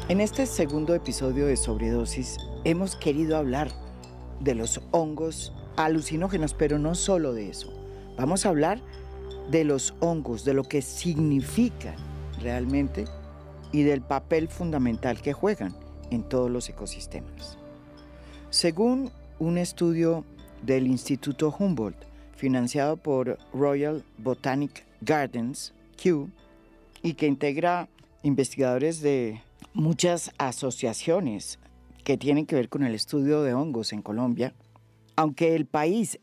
En este segundo episodio de Sobredosis hemos querido hablar de los hongos alucinógenos, pero no solo de eso. Vamos a hablar de los hongos, de lo que significan realmente y del papel fundamental que juegan en todos los ecosistemas. Según un estudio del Instituto Humboldt, financiado por Royal Botanic Gardens, Kew, y que integra investigadores de muchas asociaciones que tienen que ver con el estudio de hongos en Colombia, aunque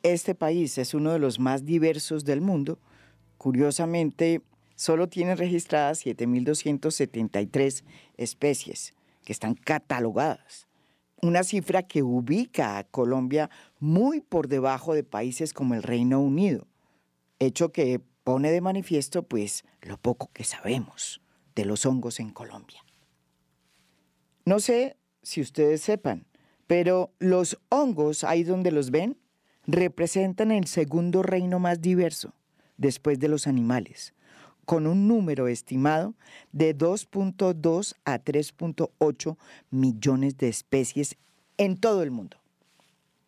este país es uno de los más diversos del mundo, curiosamente solo tiene registradas 7.273 especies que están catalogadas. Una cifra que ubica a Colombia muy por debajo de países como el Reino Unido, hecho que pone de manifiesto pues lo poco que sabemos de los hongos en Colombia. No sé si ustedes sepan, pero los hongos, ahí donde los ven, representan el segundo reino más diverso después de los animales, con un número estimado de 2.2 a 3.8 millones de especies en todo el mundo.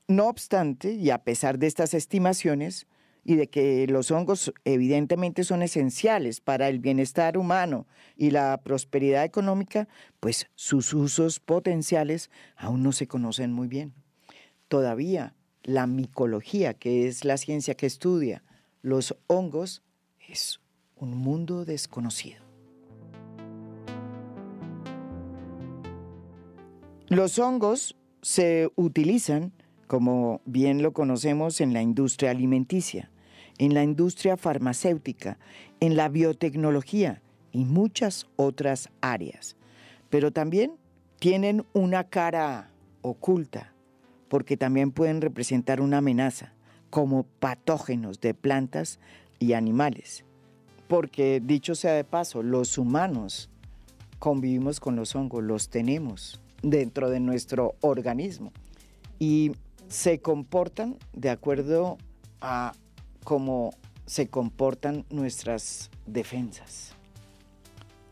No obstante, y a pesar de estas estimaciones, y de que los hongos evidentemente son esenciales para el bienestar humano y la prosperidad económica, pues sus usos potenciales aún no se conocen muy bien. Todavía la micología, que es la ciencia que estudia los hongos, es un mundo desconocido. Los hongos se utilizan, como bien lo conocemos, en la industria alimenticia, en la industria farmacéutica, en la biotecnología y muchas otras áreas. Pero también tienen una cara oculta, porque también pueden representar una amenaza como patógenos de plantas y animales. Porque, dicho sea de paso, los humanos convivimos con los hongos, los tenemos dentro de nuestro organismo y se comportan de acuerdo a cómo se comportan nuestras defensas.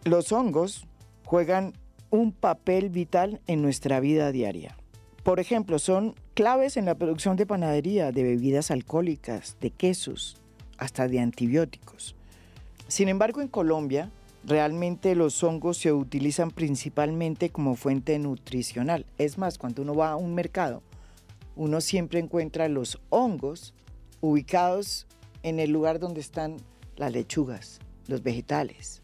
Los hongos juegan un papel vital en nuestra vida diaria. Por ejemplo, son claves en la producción de panadería, de bebidas alcohólicas, de quesos, hasta de antibióticos. Sin embargo, en Colombia, realmente los hongos se utilizan principalmente como fuente nutricional. Es más, cuando uno va a un mercado, uno siempre encuentra los hongos ubicados en el lugar donde están las lechugas, los vegetales.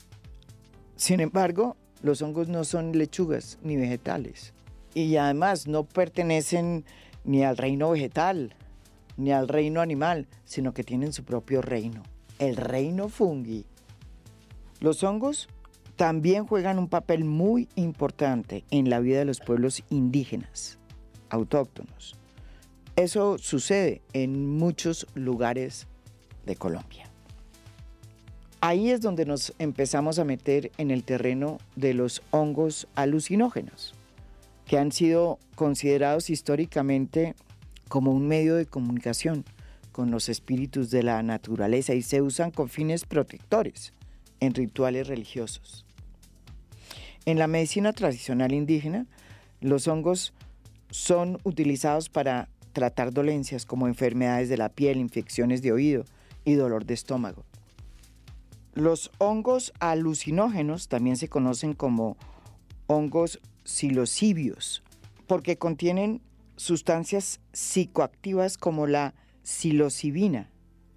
Sin embargo, los hongos no son lechugas ni vegetales. Y además no pertenecen ni al reino vegetal, ni al reino animal, sino que tienen su propio reino, el reino fungi. Los hongos también juegan un papel muy importante en la vida de los pueblos indígenas, autóctonos. Eso sucede en muchos lugares de Colombia. Ahí es donde nos empezamos a meter en el terreno de los hongos alucinógenos, que han sido considerados históricamente como un medio de comunicación con los espíritus de la naturaleza y se usan con fines protectores en rituales religiosos. En la medicina tradicional indígena, los hongos son utilizados para tratar dolencias como enfermedades de la piel, infecciones de oído y dolor de estómago. Los hongos alucinógenos también se conocen como hongos psilocibios porque contienen sustancias psicoactivas como la psilocibina,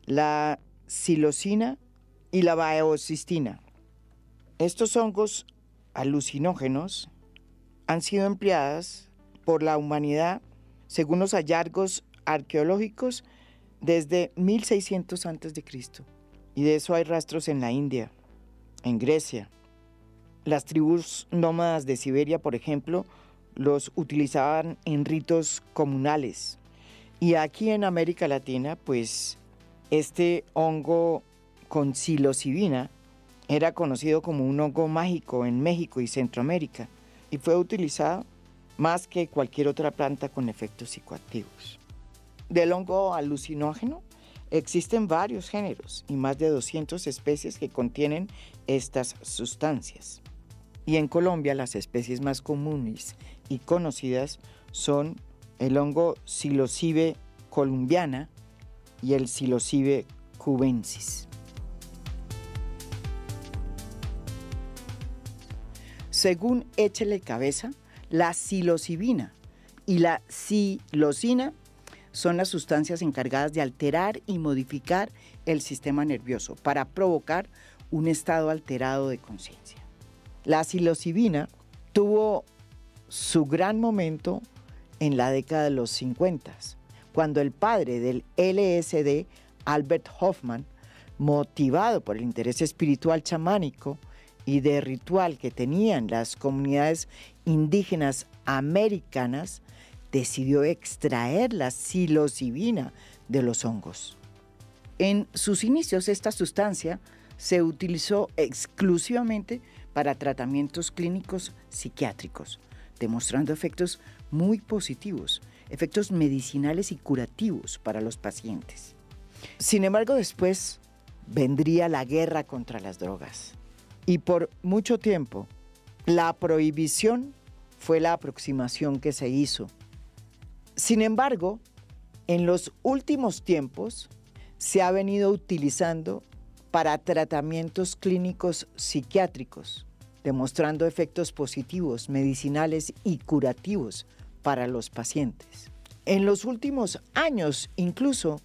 la psilocina y la baeocistina. Estos hongos alucinógenos han sido empleados por la humanidad según los hallazgos arqueológicos desde 1600 a.C. Y de eso hay rastros en la India, en Grecia. Las tribus nómadas de Siberia, por ejemplo, los utilizaban en ritos comunales. Y aquí en América Latina, pues, este hongo con psilocibina era conocido como un hongo mágico en México y Centroamérica y fue utilizado más que cualquier otra planta con efectos psicoactivos. Del hongo alucinógeno existen varios géneros y más de 200 especies que contienen estas sustancias. Y en Colombia las especies más comunes y conocidas son el hongo Psilocybe columbiana y el Psilocybe cubensis. Según Échele Cabeza, la psilocibina y la psilocina son las sustancias encargadas de alterar y modificar el sistema nervioso para provocar un estado alterado de conciencia. La psilocibina tuvo su gran momento en la década de los 50, cuando el padre del LSD, Albert Hofmann, motivado por el interés espiritual chamánico y de ritual que tenían las comunidades indígenas americanas, decidió extraer la psilocibina de los hongos. En sus inicios, esta sustancia se utilizó exclusivamente para tratamientos clínicos psiquiátricos, demostrando efectos muy positivos, efectos medicinales y curativos para los pacientes. Sin embargo, después vendría la guerra contra las drogas. Y por mucho tiempo, la prohibición fue la aproximación que se hizo. Sin embargo, en los últimos tiempos se ha venido utilizando para tratamientos clínicos psiquiátricos, demostrando efectos positivos, medicinales y curativos para los pacientes. En los últimos años, incluso,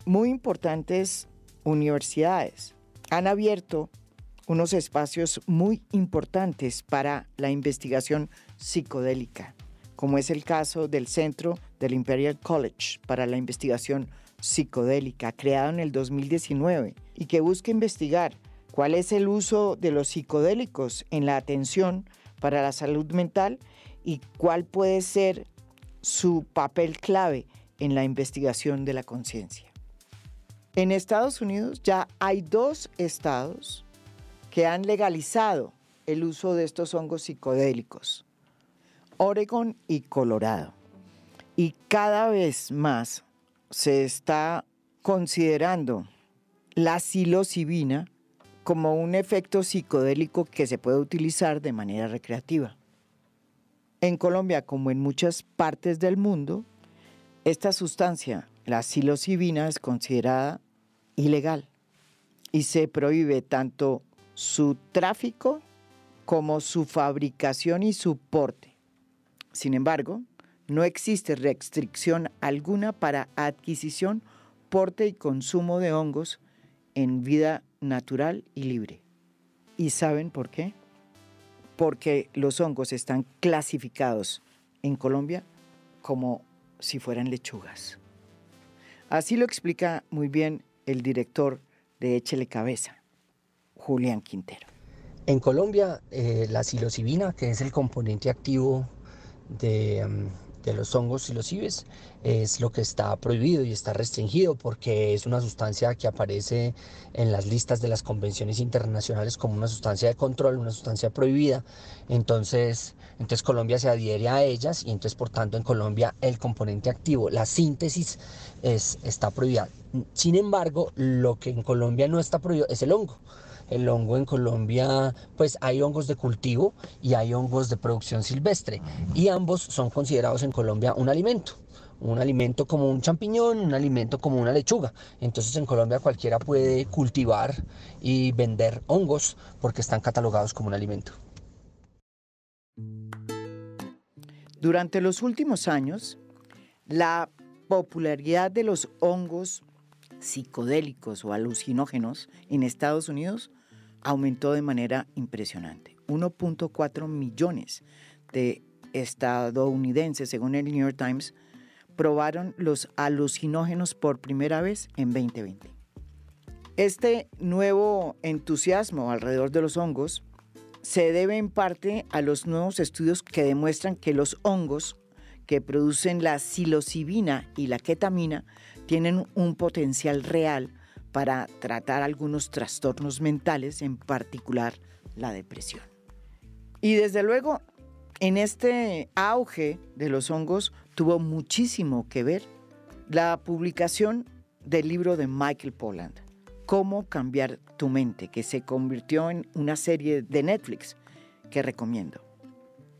muy importantes universidades han abierto unos espacios muy importantes para la investigación psicodélica, como es el caso del Centro del Imperial College para la Investigación Psicodélica, creado en el 2019, y que busca investigar cuál es el uso de los psicodélicos en la atención para la salud mental y cuál puede ser su papel clave en la investigación de la conciencia. En Estados Unidos ya hay 2 estados que han legalizado el uso de estos hongos psicodélicos, Oregon y Colorado. Y cada vez más se está considerando la psilocibina como un efecto psicodélico que se puede utilizar de manera recreativa. En Colombia, como en muchas partes del mundo, esta sustancia, la psilocibina, es considerada ilegal y se prohíbe tanto su tráfico como su fabricación y su porte. Sin embargo, no existe restricción alguna para adquisición, porte y consumo de hongos en vida natural y libre. ¿Y saben por qué? Porque los hongos están clasificados en Colombia como si fueran lechugas. Así lo explica muy bien el director de Échele Cabeza, Julián Quintero. En Colombia, la psilocibina, que es el componente activo de los hongos psilocibes, es lo que está prohibido y está restringido porque es una sustancia que aparece en las listas de las convenciones internacionales como una sustancia de control, una sustancia prohibida. Entonces Colombia se adhiere a ellas y entonces por tanto en Colombia el componente activo, la síntesis está prohibida. Sin embargo, lo que en Colombia no está prohibido es el hongo. El hongo en Colombia, pues hay hongos de cultivo y hay hongos de producción silvestre y ambos son considerados en Colombia un alimento como un champiñón, un alimento como una lechuga. Entonces en Colombia cualquiera puede cultivar y vender hongos porque están catalogados como un alimento. Durante los últimos años, la popularidad de los hongos psicodélicos o alucinógenos en Estados Unidos aumentó de manera impresionante. 1.4 millones de estadounidenses, según el New York Times, probaron los alucinógenos por primera vez en 2020. Este nuevo entusiasmo alrededor de los hongos se debe en parte a los nuevos estudios que demuestran que los hongos que producen la psilocibina y la ketamina tienen un potencial real para tratar algunos trastornos mentales, en particular la depresión. Y desde luego, en este auge de los hongos tuvo muchísimo que ver la publicación del libro de Michael Pollan, Cómo cambiar tu mente, que se convirtió en una serie de Netflix que recomiendo.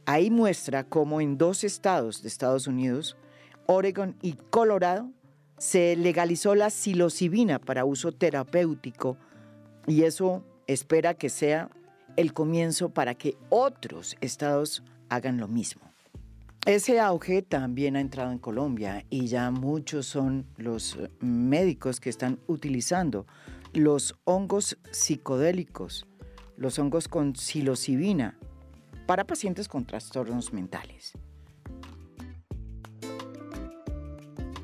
Ahí muestra cómo en 2 estados de Estados Unidos, Oregon y Colorado, se legalizó la psilocibina para uso terapéutico y eso espera que sea el comienzo para que otros estados hagan lo mismo. Ese auge también ha entrado en Colombia y ya muchos son los médicos que están utilizando los hongos psicodélicos, los hongos con psilocibina para pacientes con trastornos mentales.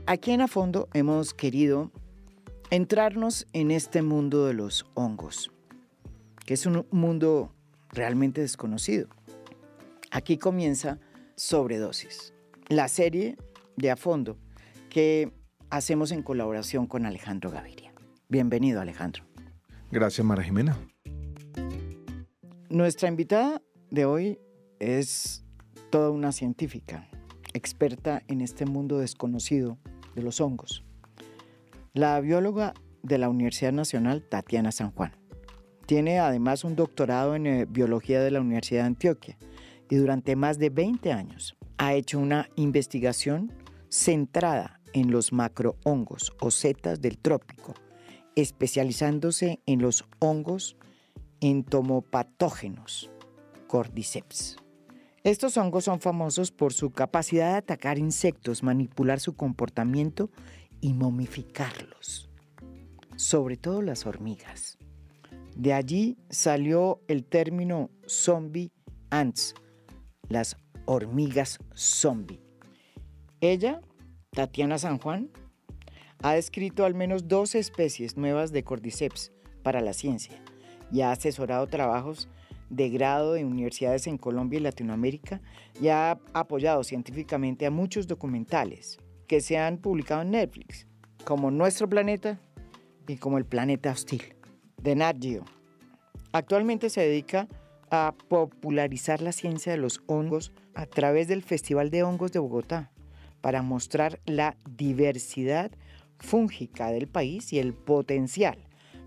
Aquí en A Fondo hemos querido entrarnos en este mundo de los hongos, que es un mundo realmente desconocido. Aquí comienza Sobredosis, la serie de A Fondo que hacemos en colaboración con Alejandro Gaviria. Bienvenido, Alejandro. Gracias, Mara Jimena. Nuestra invitada de hoy es toda una científica, experta en este mundo desconocido de los hongos. La bióloga de la Universidad Nacional, Tatiana San Juan. Tiene además un doctorado en biología de la Universidad de Antioquia y durante más de 20 años ha hecho una investigación centrada en los macrohongos o setas del trópico, especializándose en los hongos entomopatógenos, Cordyceps. Estos hongos son famosos por su capacidad de atacar insectos, manipular su comportamiento y momificarlos, sobre todo las hormigas. De allí salió el término zombie ants, las hormigas zombie. Ella, Tatiana San Juan, ha descrito al menos 12 especies nuevas de Cordyceps para la ciencia y ha asesorado trabajos de grado de universidades en Colombia y Latinoamérica y ha apoyado científicamente a muchos documentales que se han publicado en Netflix, como Nuestro Planeta y como El Planeta Hostil, de Nat Geo. Actualmente se dedica a popularizar la ciencia de los hongos a través del Festival de Hongos de Bogotá para mostrar la diversidad fúngica del país y el potencial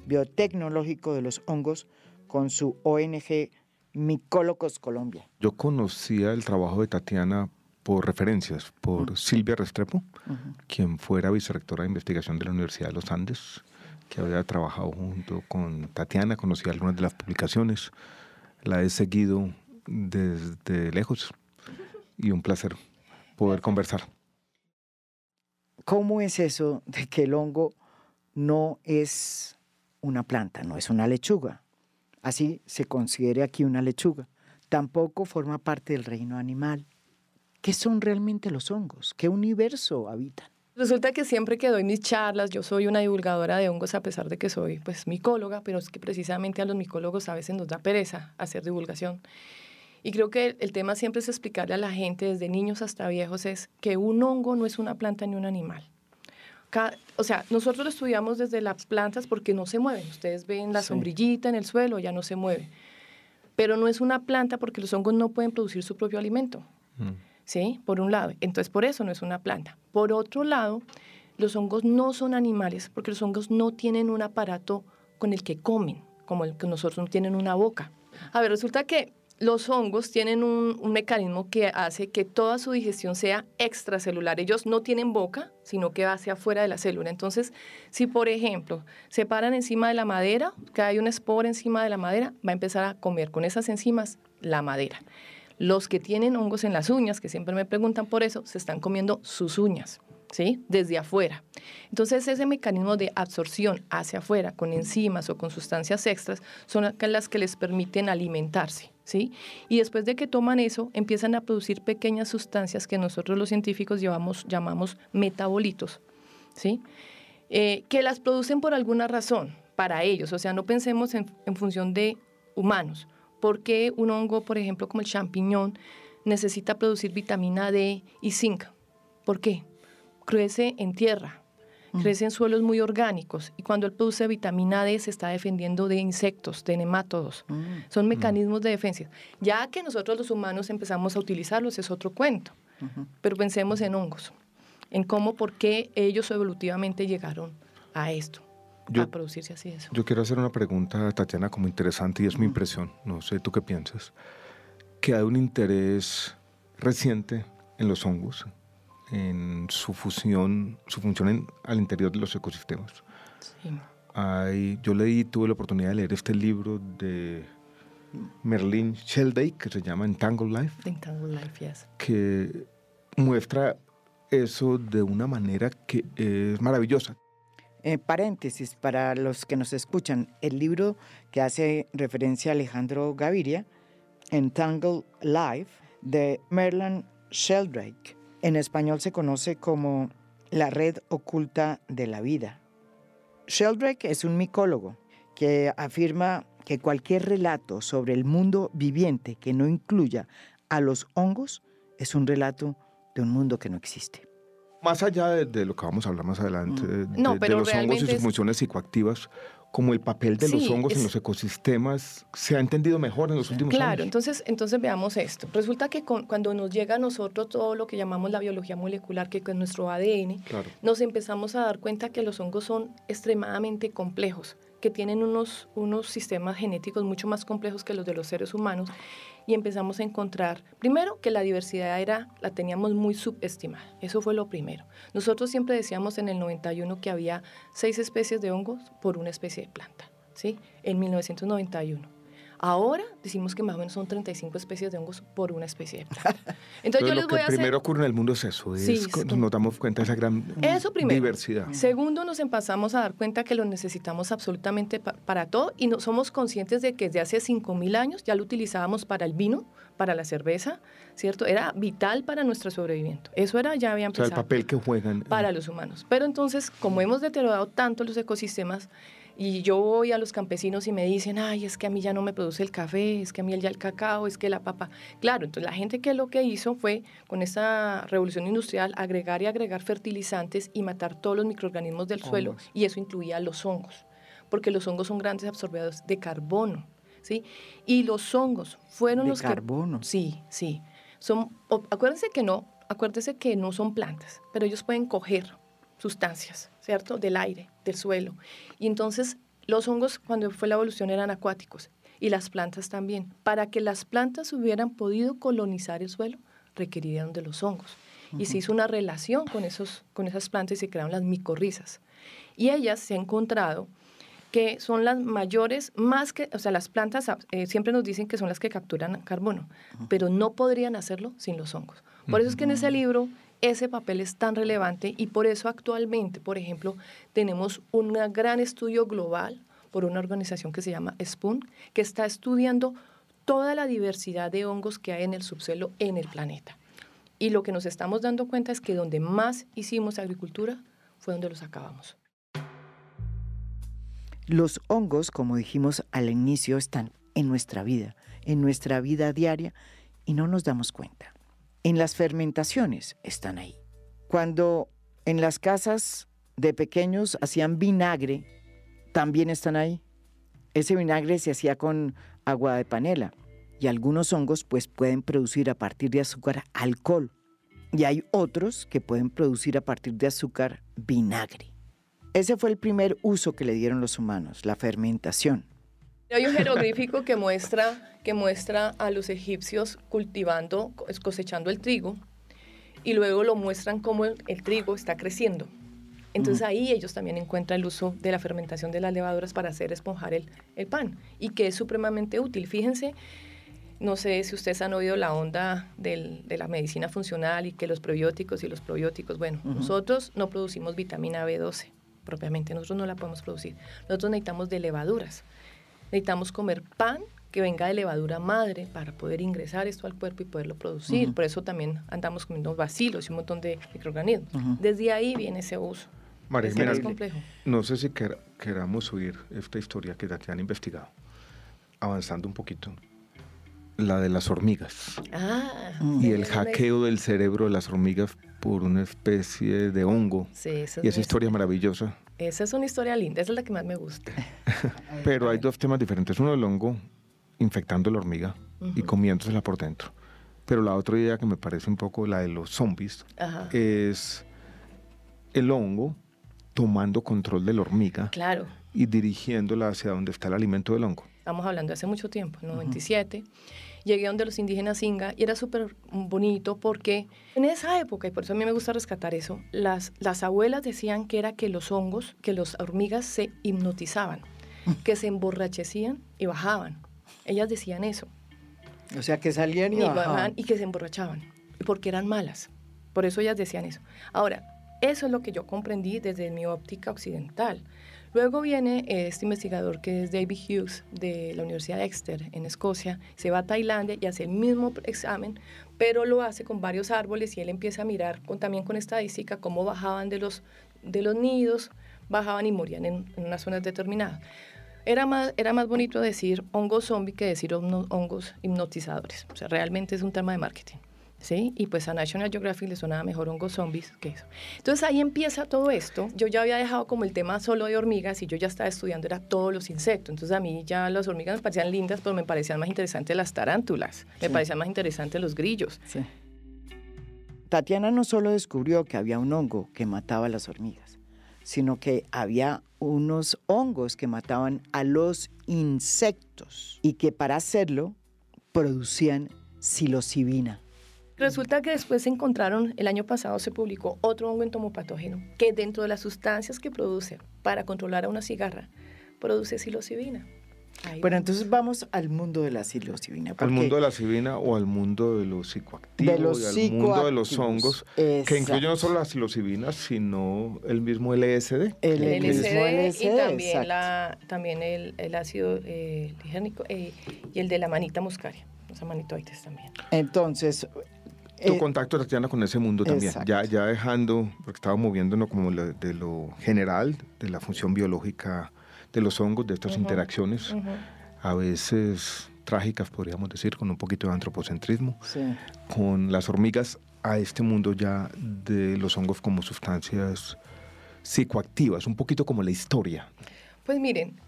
biotecnológico de los hongos con su ONG Micólogos Colombia. Yo conocía el trabajo de Tatiana por referencias, por Silvia Restrepo, quien fuera vicerrectora de investigación de la Universidad de los Andes, que había trabajado junto con Tatiana, conocía algunas de las publicaciones, la he seguido desde lejos y un placer poder conversar. ¿Cómo es eso de que el hongo no es una planta, no es una lechuga? Así se considere aquí una lechuga. Tampoco forma parte del reino animal. ¿Qué son realmente los hongos? ¿Qué universo habitan? Resulta que siempre que doy mis charlas, yo soy una divulgadora de hongos a pesar de que soy micóloga, pero es que precisamente a los micólogos a veces nos da pereza hacer divulgación. Y creo que el tema siempre es explicarle a la gente, desde niños hasta viejos, es que un hongo no es una planta ni un animal. Nosotros lo estudiamos desde las plantas porque no se mueven. Ustedes ven la sombrillita en el suelo, ya no se mueve. Pero no es una planta porque los hongos no pueden producir su propio alimento. ¿Sí? Por un lado. Entonces, por eso no es una planta. Por otro lado, los hongos no son animales porque los hongos no tienen un aparato con el que comen, como el que nosotros no tienen una boca. A ver, resulta que los hongos tienen un mecanismo que hace que toda su digestión sea extracelular. Ellos no tienen boca, sino que va hacia afuera de la célula. Entonces, si por ejemplo se paran encima de la madera, que hay una espora encima de la madera, va a empezar a comer con esas enzimas la madera. Los que tienen hongos en las uñas, que siempre me preguntan por eso, se están comiendo sus uñas, ¿sí? Desde afuera. Entonces, ese mecanismo de absorción hacia afuera con enzimas o con sustancias extras son las que les permiten alimentarse, ¿sí? Y después de que toman eso, empiezan a producir pequeñas sustancias que nosotros los científicos llamamos metabolitos, ¿sí? Que las producen por alguna razón para ellos. O sea, no pensemos en función de humanos. ¿Por qué un hongo, por ejemplo, como el champiñón, necesita producir vitamina D y zinc? ¿Por qué? Crece en tierra, crece en suelos muy orgánicos y cuando él produce vitamina D se está defendiendo de insectos, de nemátodos. Son mecanismos de defensa. Ya que nosotros los humanos empezamos a utilizarlos es otro cuento, pero pensemos en hongos, en por qué ellos evolutivamente llegaron a esto. A producirse así eso. Yo quiero hacer una pregunta a Tatiana como interesante y es mi impresión, no sé tú qué piensas. que hay un interés reciente en los hongos, en su función al interior de los ecosistemas. Sí. Yo tuve la oportunidad de leer este libro de Merlin Sheldrake que se llama Entangled Life. Entangled Life, yes. Que muestra eso de una manera que es maravillosa. Paréntesis, para los que nos escuchan, el libro que hace referencia a Alejandro Gaviria, Entangled Life, de Merlin Sheldrake. En español se conoce como La red oculta de la vida. Sheldrake es un micólogo que afirma que cualquier relato sobre el mundo viviente que no incluya a los hongos es un relato de un mundo que no existe. Más allá de lo que vamos a hablar más adelante, de los hongos y sus funciones psicoactivas, como el papel de los hongos en los ecosistemas se ha entendido mejor en los últimos años. Claro, entonces veamos esto. Resulta que cuando nos llega a nosotros todo lo que llamamos la biología molecular, que es nuestro ADN, claro, nos empezamos a dar cuenta que los hongos son extremadamente complejos, que tienen unos sistemas genéticos mucho más complejos que los de los seres humanos, y empezamos a encontrar, primero, que la diversidad la teníamos muy subestimada. Eso fue lo primero. Nosotros siempre decíamos en el 91 que había 6 especies de hongos por una especie de planta, ¿sí? En 1991. Ahora decimos que más o menos son 35 especies de hongos por una especie de planta. Entonces yo les voy a hacer... Lo que primero ocurre en el mundo es eso, nos damos cuenta de esa gran diversidad. Segundo, nos empezamos a dar cuenta que lo necesitamos absolutamente para todo, y no somos conscientes de que desde hace 5.000 años ya lo utilizábamos para el vino, para la cerveza, ¿cierto? Era vital para nuestro sobrevivimiento. Eso ya había empezado. O sea, el papel que juegan. Para los humanos. Pero entonces, como hemos deteriorado tanto los ecosistemas, y yo voy a los campesinos y me dicen, ay, es que a mí ya no me produce el café, es que a mí ya el cacao, es que la papa. Claro, entonces la gente lo que hizo fue, con esta revolución industrial, agregar fertilizantes y matar todos los microorganismos del suelo, y eso incluía los hongos, porque los hongos son grandes absorbedores de carbono, ¿sí? Y los hongos fueron los carbono. Sí. Acuérdense que no son plantas, pero ellos pueden coger sustancias, ¿cierto? Del aire, del suelo. Y entonces los hongos, cuando fue la evolución, eran acuáticos, y las plantas también. Para que las plantas hubieran podido colonizar el suelo, requerían de los hongos. Y se hizo una relación con esas plantas y se crearon las micorrizas. Y ellas se han encontrado que son las mayores, las plantas siempre nos dicen que son las que capturan carbono, pero no podrían hacerlo sin los hongos. Por eso es que en ese libro ese papel es tan relevante, y por eso actualmente, por ejemplo, tenemos un gran estudio global por una organización que se llama SPOON, que está estudiando toda la diversidad de hongos que hay en el subsuelo en el planeta. Y lo que nos estamos dando cuenta es que donde más hicimos agricultura fue donde los acabamos. Los hongos, como dijimos al inicio, están en nuestra vida diaria, y no nos damos cuenta. En las fermentaciones están ahí. Cuando en las casas de pequeños hacían vinagre, también están ahí. Ese vinagre se hacía con agua de panela, y algunos hongos pues pueden producir a partir de azúcar alcohol, y hay otros que pueden producir a partir de azúcar vinagre. Ese fue el primer uso que le dieron los humanos, la fermentación. Hay un jeroglífico que muestra a los egipcios cosechando el trigo, y luego lo muestran cómo el trigo está creciendo. Entonces ahí ellos también encuentran el uso de la fermentación de las levaduras para hacer esponjar el pan, y que es supremamente útil. Fíjense, no sé si ustedes han oído la onda de la medicina funcional y que los probióticos y los probióticos, nosotros no producimos vitamina B12 propiamente, nosotros no la podemos producir. Nosotros necesitamos de levaduras. Necesitamos comer pan que venga de levadura madre para poder ingresar esto al cuerpo y poderlo producir. Por eso también andamos comiendo bacilos y un montón de microorganismos. Desde ahí viene ese uso. María Es Jimena, complejo. No sé si queramos oír esta historia que ya te han investigado, avanzando un poquito, la de las hormigas y el hackeo del cerebro de las hormigas por una especie de hongo. Sí, y esa historia maravillosa. Esa es una historia linda, esa es la que más me gusta. Pero hay dos temas diferentes. Uno, el hongo infectando la hormiga y comiéndosela por dentro. Pero la otra idea que me parece un poco la de los zombies es el hongo tomando control de la hormiga y dirigiéndola hacia donde está el alimento del hongo. Estamos hablando de hace mucho tiempo, 97. llegué donde los indígenas Inga y era súper bonito porque en esa época, y por eso a mí me gusta rescatar eso, las abuelas decían que era que los hongos, que las hormigas se hipnotizaban, que se emborrachecían y bajaban. Ellas decían eso. O sea, que salían y bajaban. Y que se emborrachaban, porque eran malas. Por eso ellas decían eso. Ahora, eso es lo que yo comprendí desde mi óptica occidental. Luego viene este investigador que es David Hughes de la Universidad de Exeter en Escocia, se va a Tailandia y hace el mismo examen, pero lo hace con varios árboles y él empieza a mirar también con estadística cómo bajaban de los nidos, bajaban y morían en unas zonas determinadas. Era más bonito decir hongos zombie que decir hongos hipnotizadores. O sea, realmente es un tema de marketing, ¿sí? Y pues a National Geographic le sonaba mejor hongos zombies que eso. Entonces ahí empieza todo esto. Yo ya había dejado como el tema solo de hormigas y yo ya estaba estudiando era todos los insectos. Entonces a mí ya las hormigas me parecían lindas, pero me parecían más interesantes las tarántulas, me parecían más interesantes los grillos. Sí. Tatiana no solo descubrió que había un hongo que mataba a las hormigas, sino que había unos hongos que mataban a los insectos y que para hacerlo producían psilocibina. Resulta que después se encontraron, el año pasado se publicó otro hongo entomopatógeno que dentro de las sustancias que produce para controlar a una cigarra, produce psilocibina. Bueno, entonces vamos al mundo de la psilocibina. Al mundo de la psilocibina o al mundo de los psicoactivos, al mundo de los hongos, que incluye no solo la psilocibina, sino el mismo LSD. El LSD y también el ácido ligérnico y el de la manita muscaria, los amanitoides también. Entonces... Tu contacto, Tatiana, con ese mundo también, ya dejando, porque estaba moviéndonos como de lo general, de la función biológica de los hongos, de estas interacciones, a veces trágicas, podríamos decir, con un poquito de antropocentrismo, con las hormigas, a este mundo ya de los hongos como sustancias psicoactivas, un poquito como la historia. Pues miren,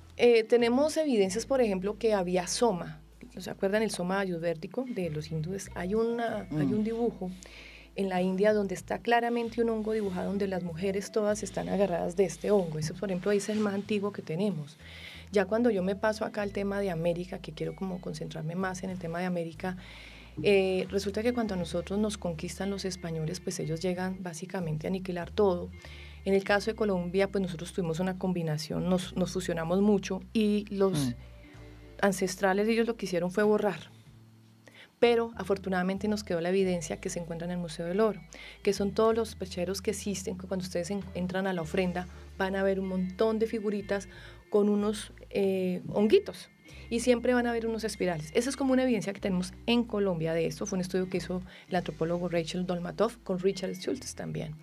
tenemos evidencias, por ejemplo, que había soma. ¿Se acuerdan el soma ayurvédico de los hindúes? Hay un dibujo en la India donde está claramente un hongo dibujado donde las mujeres todas están agarradas de este hongo. Ese, por ejemplo, es el más antiguo que tenemos. Ya cuando yo me paso acá al tema de América, que quiero como concentrarme más en el tema de América, resulta que cuando a nosotros nos conquistan los españoles, pues ellos llegan básicamente a aniquilar todo. En el caso de Colombia, pues nosotros tuvimos una combinación, nos fusionamos mucho y los ancestrales ellos lo que hicieron fue borrar. Pero afortunadamente nos quedó la evidencia que se encuentra en el Museo del Oro, que son todos los pecheros que existen, que cuando ustedes entran a la ofrenda van a ver un montón de figuritas con unos honguitos y siempre van a ver unos espirales. Esa es como una evidencia que tenemos en Colombia de esto. Fue un estudio que hizo el antropólogo Rachel Dolmatov con Richard Schultz también.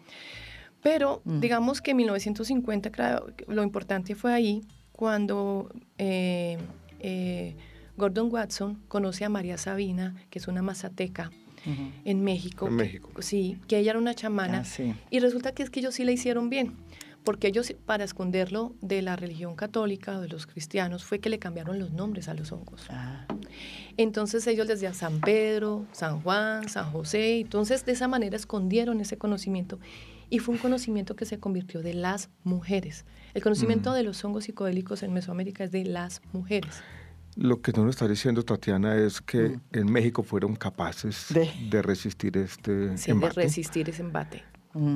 Pero digamos que en 1950 claro, lo importante fue ahí cuando Gordon Watson conoce a María Sabina, que es una mazateca en México. En México. Sí, que ella era una chamana. Y resulta que es que ellos sí la hicieron bien, porque ellos, para esconderlo de la religión católica o de los cristianos, fue que le cambiaron los nombres a los hongos. Entonces ellos les decían San Pedro, San Juan, San José. Entonces de esa manera escondieron ese conocimiento. Y fue un conocimiento que se convirtió de las mujeres. El conocimiento de los hongos psicodélicos en Mesoamérica es de las mujeres. Lo que tú nos estás diciendo, Tatiana, es que en México fueron capaces de resistir este embate. De resistir ese embate.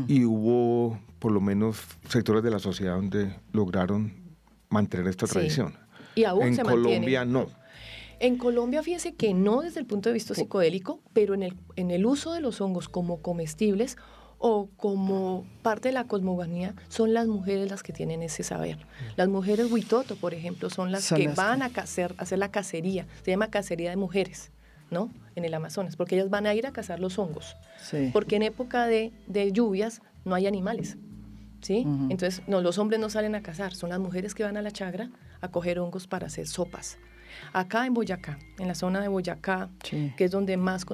Y hubo, por lo menos, sectores de la sociedad donde lograron mantener esta tradición. Y aún se mantiene. En Colombia no. En Colombia, fíjese que no desde el punto de vista psicodélico, pero en el uso de los hongos como comestibles o como parte de la cosmogonía, son las mujeres las que tienen ese saber. Las mujeres huitoto, por ejemplo, son las que van a hacer la cacería. Se llama cacería de mujeres, ¿no? En el Amazonas, porque ellas van a ir a cazar los hongos. Porque en época de lluvias no hay animales, ¿sí? Entonces, no, los hombres no salen a cazar, son las mujeres que van a la chagra a coger hongos para hacer sopas. Acá en Boyacá, en la zona de Boyacá, que es donde más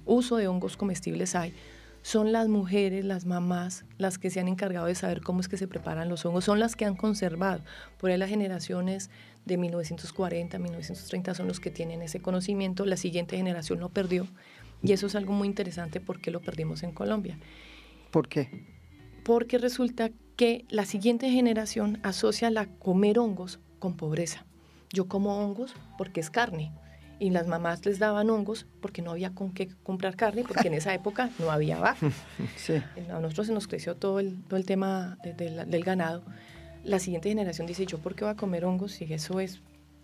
uso de hongos comestibles hay, son las mujeres, las mamás, las que se han encargado de saber cómo es que se preparan los hongos, son las que han conservado. Por ahí las generaciones de 1940, 1930 son los que tienen ese conocimiento, la siguiente generación lo perdió y eso es algo muy interesante porque lo perdimos en Colombia. ¿Por qué? Porque resulta que la siguiente generación asocia la comer hongos con pobreza. Yo como hongos porque es carne y las mamás les daban hongos porque no había con qué comprar carne, porque en esa época no había vaca. Sí. A nosotros se nos creció todo el tema del ganado. La siguiente generación dice, ¿yo por qué voy a comer hongos si eso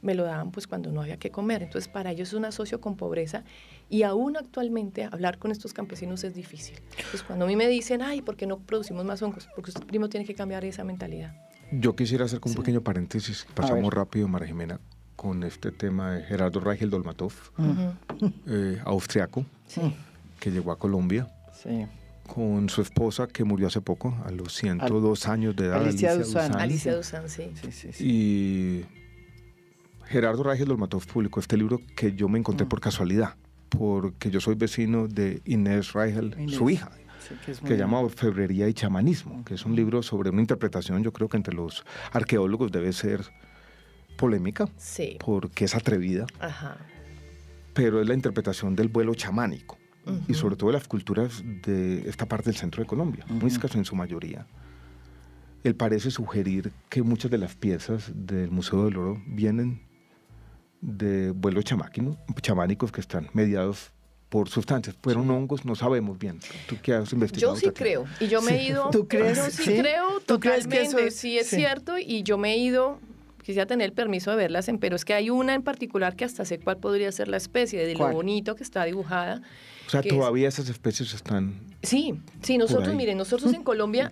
me lo daban pues cuando no había que comer? Entonces para ellos es un asocio con pobreza, y aún actualmente hablar con estos campesinos es difícil. Entonces cuando a mí me dicen, ay, ¿por qué no producimos más hongos? Porque usted primero tiene que cambiar esa mentalidad. Yo quisiera hacer un pequeño paréntesis, pasamos rápido, María Jimena, con este tema de Gerardo Reichel Dolmatov, austriaco, que llegó a Colombia con su esposa, que murió hace poco, a los 102 años de edad, Alicia Duzán. Alicia Duzán, sí. Y Gerardo Reichel Dolmatov publicó este libro que yo me encontré por casualidad, porque yo soy vecino de Inés Reichel, su hija, que se llama Orfebrería y Chamanismo, que es un libro sobre una interpretación, yo creo que entre los arqueólogos debe ser polémica, porque es atrevida, pero es la interpretación del vuelo chamánico, y sobre todo de las culturas de esta parte del centro de Colombia, muiscas en su mayoría. Él parece sugerir que muchas de las piezas del Museo del Oro vienen de vuelos chamánicos que están mediados por sustancias, pero hongos no sabemos bien. ¿Tú qué has investigado? Yo sí creo, y yo me he ido... ¿Tú crees? Yo sí creo totalmente, sí es sí. cierto, y yo me he ido... Quisiera tener el permiso de verlas, pero es que hay una en particular que hasta sé cuál podría ser la especie, de lo bonito que está dibujada. O sea, todavía esas especies están... Sí, nosotros, miren, nosotros en Colombia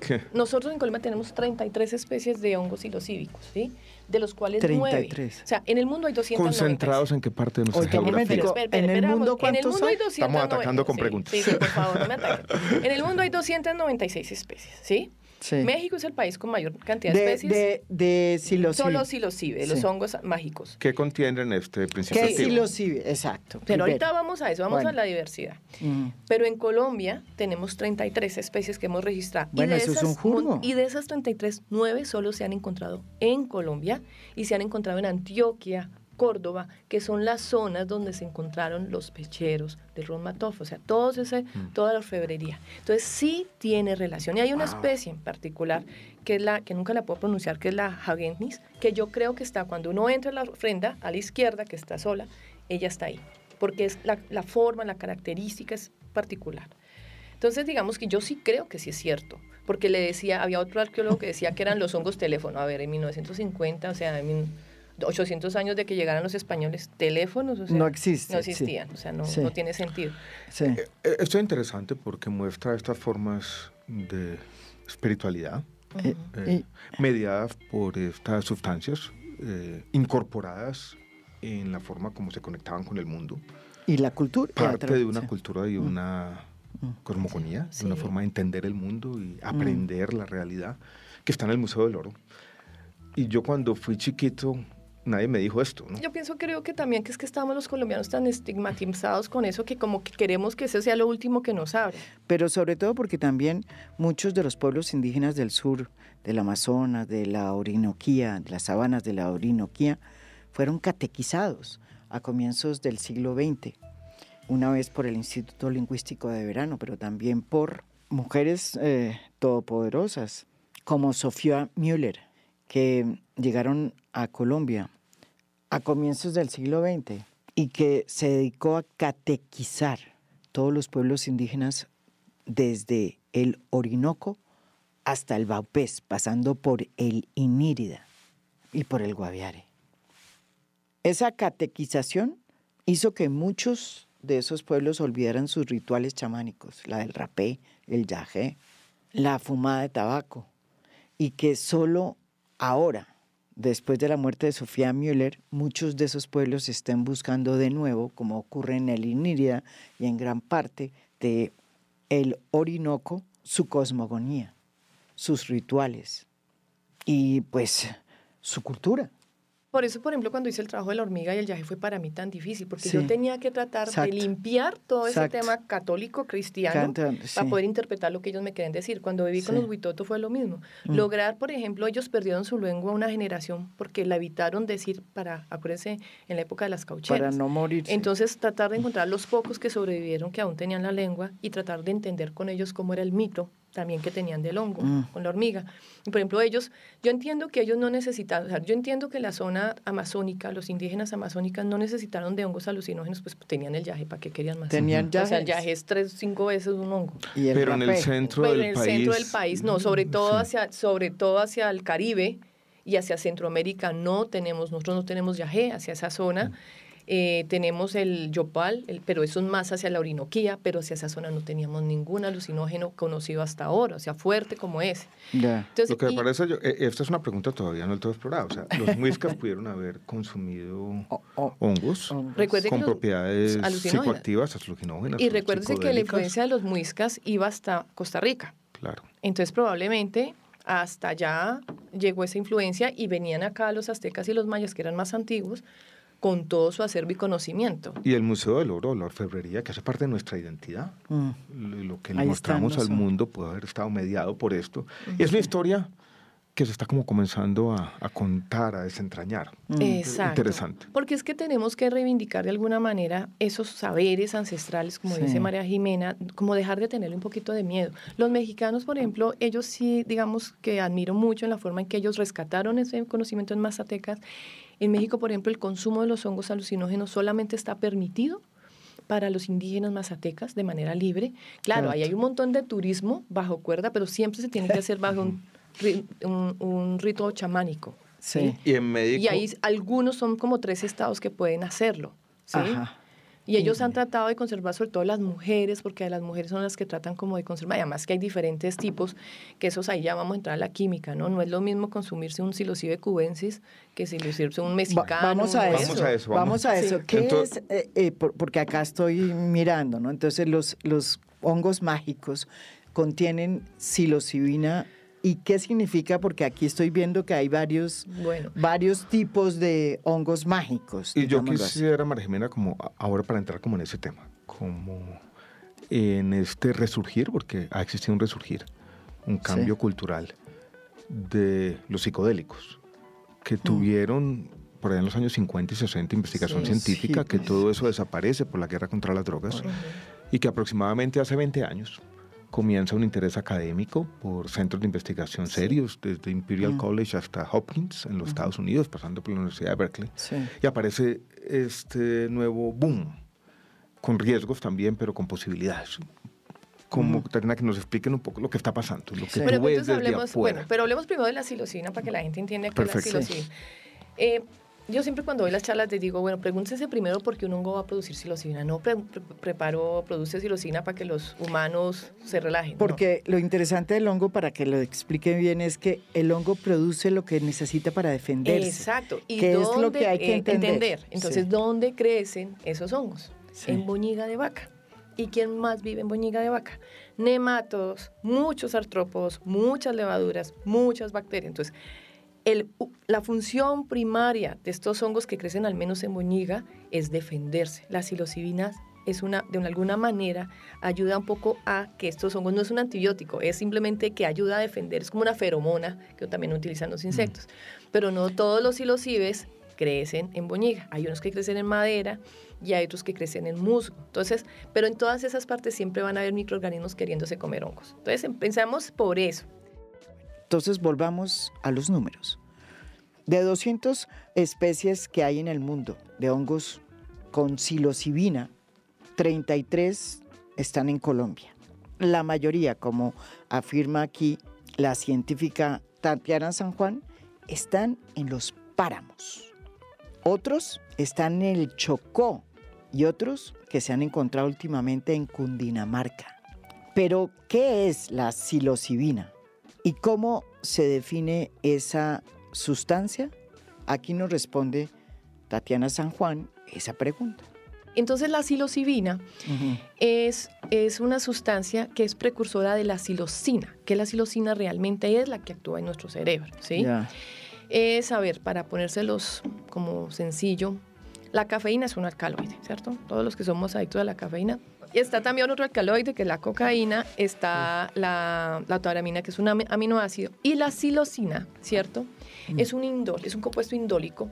tenemos 33 especies de hongos psilocíbicos, ¿sí? De los cuales 33. 9. O sea, en el mundo hay 290. ¿Concentrados en qué parte de nuestra geografía? ¿En el mundo cuántos hay? Estamos atacando con preguntas. Sí, por favor, no me ataquen. En el mundo hay 296 especies, ¿sí? Sí. México es el país con mayor cantidad de especies. De psilocibe. Solo psilocibe, los hongos mágicos. ¿Qué contienen este principio ¿Qué activo? psilocibe? Exacto. Pero ahorita vamos a eso, vamos a la diversidad. Mm. Pero en Colombia tenemos 33 especies que hemos registrado. Bueno, eso es un jugo. Y de esas 33, 9 solo se han encontrado en Colombia y se han encontrado en Antioquia, Córdoba, que son las zonas donde se encontraron los pecheros del Dolmatov, o sea, toda la orfebrería. Entonces sí tiene relación. Y hay una especie en particular que es que nunca la puedo pronunciar, que es la Hagenius, que yo creo que está cuando uno entra en la ofrenda a la izquierda, que está sola, ella está ahí, porque es la forma, la característica es particular. Entonces digamos que yo sí creo que sí es cierto, porque había otro arqueólogo que decía que eran los hongos teléfono. A ver, en 1950, o sea, 800 años de que llegaran los españoles, teléfonos, o sea, no existían, o sea, no tiene sentido. Sí. Esto es interesante porque muestra estas formas de espiritualidad mediadas por estas sustancias incorporadas en la forma como se conectaban con el mundo. Y la cultura. Parte de una cultura y una cosmogonía, de una forma de entender el mundo y aprender la realidad, que está en el Museo del Oro. Y yo cuando fui chiquito, nadie me dijo esto, ¿no? Yo creo que también que es que estamos los colombianos tan estigmatizados con eso que como que queremos que ese sea lo último que nos abre. Pero sobre todo porque también muchos de los pueblos indígenas del sur, del Amazonas, de la Orinoquía, de las sabanas de la Orinoquía, fueron catequizados a comienzos del siglo XX, una vez por el Instituto Lingüístico de Verano, pero también por mujeres todopoderosas como Sofía Müller, que llegaron a Colombia a comienzos del siglo XX y que se dedicó a catequizar todos los pueblos indígenas desde el Orinoco hasta el Vaupés, pasando por el Inírida y por el Guaviare. Esa catequización hizo que muchos de esos pueblos olvidaran sus rituales chamánicos, la del rapé, el yagé, la fumada de tabaco, y que solo ahora, después de la muerte de Sofía Müller, muchos de esos pueblos están buscando de nuevo, como ocurre en el Inírida y en gran parte de el Orinoco, su cosmogonía, sus rituales y pues su cultura. Por eso, por ejemplo, cuando hice el trabajo de la hormiga y el yaje fue para mí tan difícil, porque yo tenía que tratar de limpiar todo ese tema católico cristiano para poder interpretar lo que ellos me querían decir. Cuando viví con los huitotos fue lo mismo. Lograr, por ejemplo, ellos perdieron su lengua una generación porque la evitaron decir acuérdense, en la época de las caucheras. Para no morir. Entonces, tratar de encontrar los pocos que sobrevivieron, que aún tenían la lengua, y tratar de entender con ellos cómo era el mito también que tenían del hongo con la hormiga. Y por ejemplo, yo entiendo que ellos no necesitaron, o sea, yo entiendo que la zona amazónica, los indígenas amazónicas no necesitaron de hongos alucinógenos, pues tenían el yaje, ¿para qué querían más? Tenían yaje. O sea, el yaje es 3 o 5 veces un hongo. Pero en el centro del país. En el centro del país, no, sobre todo hacia el Caribe y hacia Centroamérica nosotros no tenemos yaje hacia esa zona. Tenemos el yopal, pero eso es más hacia la Orinoquía, pero hacia esa zona no teníamos ningún alucinógeno conocido hasta ahora, o sea, fuerte como ese. Yeah. Entonces, lo que me parece, esta es una pregunta todavía no del todo explorada, o sea, los muiscas pudieron haber consumido hongos con propiedades psicoactivas, alucinógenas. Y recuérdese que la influencia de los muiscas iba hasta Costa Rica. Claro. Entonces, probablemente hasta allá llegó esa influencia y venían acá los aztecas y los mayas, que eran más antiguos, con todo su acervo y conocimiento. Y el Museo del Oro, la orfebrería, que hace parte de nuestra identidad, lo que le mostramos al mundo puede haber estado mediado por esto. Y es una historia que se está como comenzando a contar, a desentrañar. Exacto. Interesante. Porque es que tenemos que reivindicar de alguna manera esos saberes ancestrales, como dice María Jimena, como dejar de tenerle un poquito de miedo. Los mexicanos, por ejemplo, ellos sí, digamos que admiro mucho en la forma en que ellos rescataron ese conocimiento en Mazatecas. En México, por ejemplo, el consumo de los hongos alucinógenos solamente está permitido para los indígenas mazatecas de manera libre. Claro, ahí hay un montón de turismo bajo cuerda, pero siempre se tiene que hacer bajo un rito chamánico. ¿sí? Y en México... Y ahí algunos son como 3 estados que pueden hacerlo. ¿sí? Ajá. Y ellos han tratado de conservar sobre todo las mujeres, porque las mujeres son las que tratan como de conservar. Y además que hay diferentes tipos, que esos ahí ya vamos a entrar a la química, ¿no? No es lo mismo consumirse un psilocibe cubensis que psilocibe un mexicano. Vamos a eso. Sí. ¿Qué es? Porque acá estoy mirando, ¿no? Entonces los hongos mágicos contienen psilocibina. ¿Y qué significa? Porque aquí estoy viendo que hay varios tipos de hongos mágicos. Y yo quisiera, María Jimena, como ahora para entrar como en ese tema, como en este resurgir, porque ha existido un resurgir, un cambio cultural de los psicodélicos, que tuvieron por allá en los años 50 y 60 investigación científica, que todo eso desaparece por la guerra contra las drogas, y que aproximadamente hace 20 años comienza un interés académico por centros de investigación serios, desde Imperial College hasta Hopkins en los Estados Unidos, pasando por la Universidad de Berkeley. Y aparece este nuevo boom, con riesgos también, pero con posibilidades. Como, Tatiana, que nos expliquen un poco lo que está pasando, lo que tú ves desde afuera. Pero hablemos primero de la psilocibina para que la gente entienda qué es la psilocibina. Yo siempre cuando doy las charlas les digo, bueno, pregúntese primero por qué un hongo va a producir psilocibina. No produce psilocibina para que los humanos se relajen. Porque lo interesante del hongo, para que lo expliquen bien, es que el hongo produce lo que necesita para defenderse. Exacto. ¿Y qué es lo que hay que entender? Entonces, ¿dónde crecen esos hongos? En boñiga de vaca. ¿Y quién más vive en boñiga de vaca? Nemátodos, muchos artrópodos, muchas levaduras, muchas bacterias. Entonces, la función primaria de estos hongos que crecen al menos en boñiga es defenderse. La psilocibina de alguna manera ayuda un poco a que estos hongos, no es un antibiótico, es simplemente que ayuda a defender, es como una feromona que también utilizan los insectos. Pero no todos los psilocibes crecen en boñiga. Hay unos que crecen en madera y hay otros que crecen en musgo. Entonces, pero en todas esas partes siempre van a haber microorganismos queriéndose comer hongos. Entonces, pensamos por eso. Entonces, volvamos a los números. De 200 especies que hay en el mundo de hongos con psilocibina, 33 están en Colombia. La mayoría, como afirma aquí la científica Tatiana San Juan, están en los páramos. Otros están en el Chocó y otros que se han encontrado últimamente en Cundinamarca. Pero, ¿qué es la psilocibina? ¿Y cómo se define esa sustancia? Aquí nos responde Tatiana San Juan esa pregunta. Entonces la psilocibina es una sustancia que es precursora de la psilocina, que la psilocina realmente es la que actúa en nuestro cerebro, ¿sí? A ver, para ponérselos como sencillo, la cafeína es un alcaloide, ¿cierto? Todos los que somos adictos a la cafeína. Y está también otro alcaloide, que es la cocaína, está la tauramina, que es un aminoácido, y la psilocina, ¿cierto? Es un compuesto indólico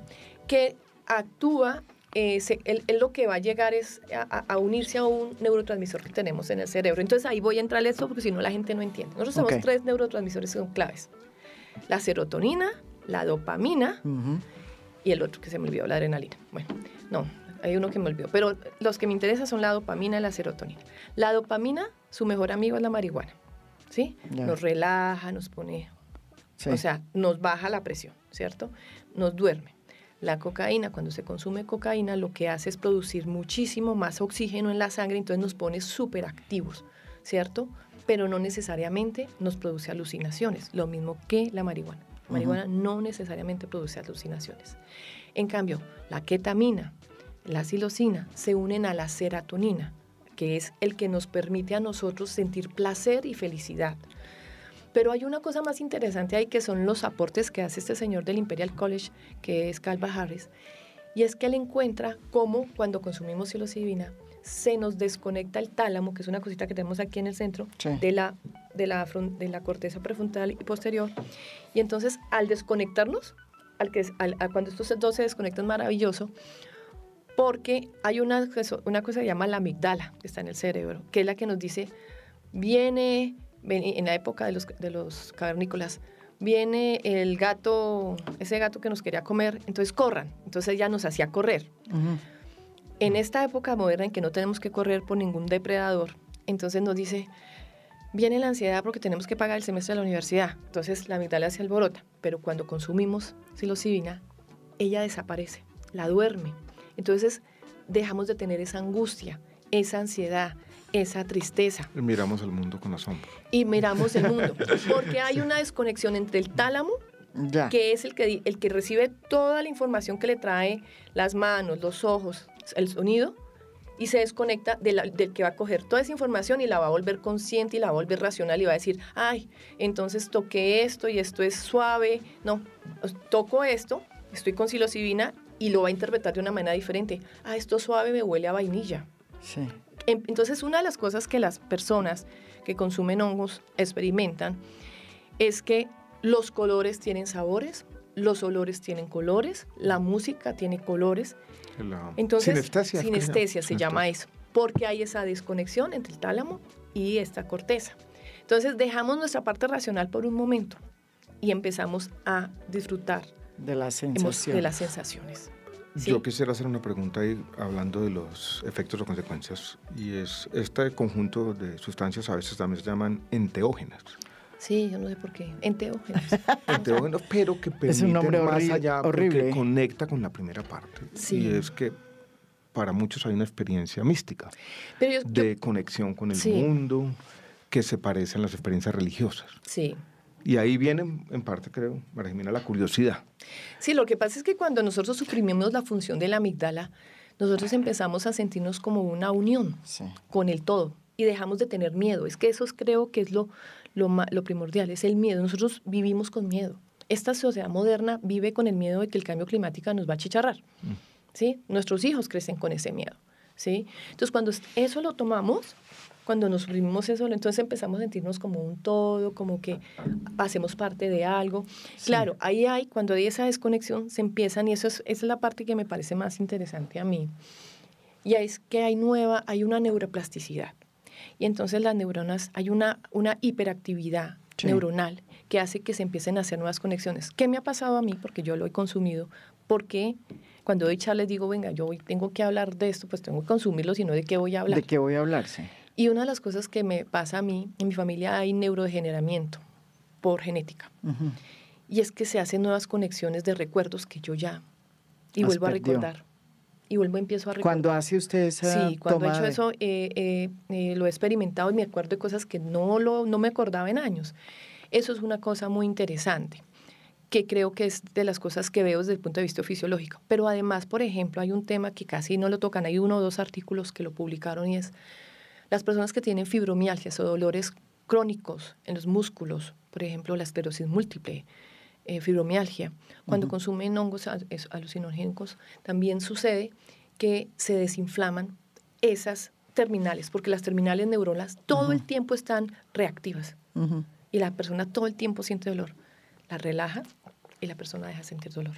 que actúa él lo que va a llegar es a unirse a un neurotransmisor que tenemos en el cerebro. Entonces ahí voy a entrar en esto porque si no la gente no entiende. Nosotros tenemos 3 neurotransmisores que son claves. La serotonina, la dopamina y el otro que se me olvidó, la adrenalina. Bueno, no, hay uno que me olvidó. Pero los que me interesan son la dopamina y la serotonina. La dopamina, su mejor amigo es la marihuana, ¿sí? Yeah. Nos relaja, nos pone... Sí. O sea, nos baja la presión, ¿cierto? Nos duerme. La cocaína, cuando se consume cocaína, lo que hace es producir muchísimo más oxígeno en la sangre, entonces nos pone súper activos, ¿cierto? Pero no necesariamente nos produce alucinaciones, lo mismo que la marihuana. La marihuana no necesariamente produce alucinaciones. En cambio, la ketamina, la psilocina, se unen a la serotonina, que es el que nos permite a nosotros sentir placer y felicidad. Pero hay una cosa más interesante ahí, que son los aportes que hace este señor del Imperial College, que es Calvin Harris, y es que él encuentra cómo cuando consumimos psilocibina se nos desconecta el tálamo, que es una cosita que tenemos aquí en el centro, sí, de la corteza prefrontal y posterior, y entonces al desconectarnos, cuando estos dos se desconectan, maravilloso, porque hay una cosa que se llama la amígdala, que está en el cerebro, que es la que nos dice, en la época de los cavernícolas, viene el gato, ese gato que nos quería comer, entonces corran. Entonces ella nos hacía correr. En esta época moderna en que no tenemos que correr por ningún depredador, entonces nos dice, viene la ansiedad porque tenemos que pagar el semestre de la universidad. Entonces la amígdala se alborota, pero cuando consumimos psilocibina, ella desaparece, la duerme. Entonces dejamos de tener esa angustia, esa ansiedad, esa tristeza. Y miramos el mundo con asombro. Y miramos el mundo, porque hay una desconexión entre el tálamo, que es el que recibe toda la información que le trae las manos, los ojos, el sonido, y se desconecta del que va a coger toda esa información y la va a volver consciente y la va a volver racional y va a decir, ay, entonces toqué esto y esto es suave. No, toco esto, estoy con psilocibina y lo va a interpretar de una manera diferente. Ah, esto suave me huele a vainilla. Sí. Entonces, una de las cosas que las personas que consumen hongos experimentan es que los colores tienen sabores, los olores tienen colores, la música tiene colores. Entonces, sinestesia se llama eso, porque hay esa desconexión entre el tálamo y esta corteza. Entonces, dejamos nuestra parte racional por un momento y empezamos a disfrutar de las sensaciones. ¿Sí? Yo quisiera hacer una pregunta ahí, hablando de los efectos o consecuencias, y es, este conjunto de sustancias a veces también se llaman enteógenas. Sí, yo no sé por qué, enteógenos. Enteógenos, pero que permiten más allá, porque conecta con la primera parte. Sí. Y es que para muchos hay una experiencia mística, de conexión con el mundo, que se parece a las experiencias religiosas. Sí. Y ahí viene, en parte, creo, María Jimena, la curiosidad. Sí, lo que pasa es que cuando nosotros suprimimos la función de la amígdala, nosotros empezamos a sentirnos como una unión con el todo y dejamos de tener miedo. Es que eso creo que es lo primordial, es el miedo. Nosotros vivimos con miedo. Esta sociedad moderna vive con el miedo de que el cambio climático nos va a achicharrar. ¿Sí? Nuestros hijos crecen con ese miedo. ¿Sí? Entonces, cuando eso lo tomamos, cuando nos suprimimos eso, entonces empezamos a sentirnos como un todo, como que hacemos parte de algo. Sí. Claro, cuando hay esa desconexión, se empiezan, y esa es la parte que me parece más interesante a mí, y es que hay una neuroplasticidad. Y entonces las neuronas, hay una hiperactividad neuronal que hace que se empiecen a hacer nuevas conexiones. ¿Qué me ha pasado a mí? Porque yo lo he consumido, porque cuando doy charlas digo, venga, yo hoy tengo que hablar de esto, pues tengo que consumirlo, sino de qué voy a hablar. ¿De qué voy a hablar? Sí. Y una de las cosas que me pasa a mí, en mi familia hay neurodegeneramiento por genética. Y es que se hacen nuevas conexiones de recuerdos que yo ya, y vuelvo a recordar. Y empiezo a recordar. ¿Cuándo hace usted esa Sí, cuando he hecho eso, lo he experimentado y me acuerdo de cosas que no me acordaba en años. Eso es una cosa muy interesante, que creo que es de las cosas que veo desde el punto de vista fisiológico. Pero además, por ejemplo, hay un tema que casi no lo tocan, hay 1 o 2 artículos que lo publicaron, y es las personas que tienen fibromialgias o dolores crónicos en los músculos, por ejemplo, la esclerosis múltiple, fibromialgia, cuando consumen hongos alucinogénicos, también sucede que se desinflaman esas terminales, porque las terminales neuronales todo el tiempo están reactivas y la persona todo el tiempo siente dolor. La relaja y la persona deja de sentir dolor.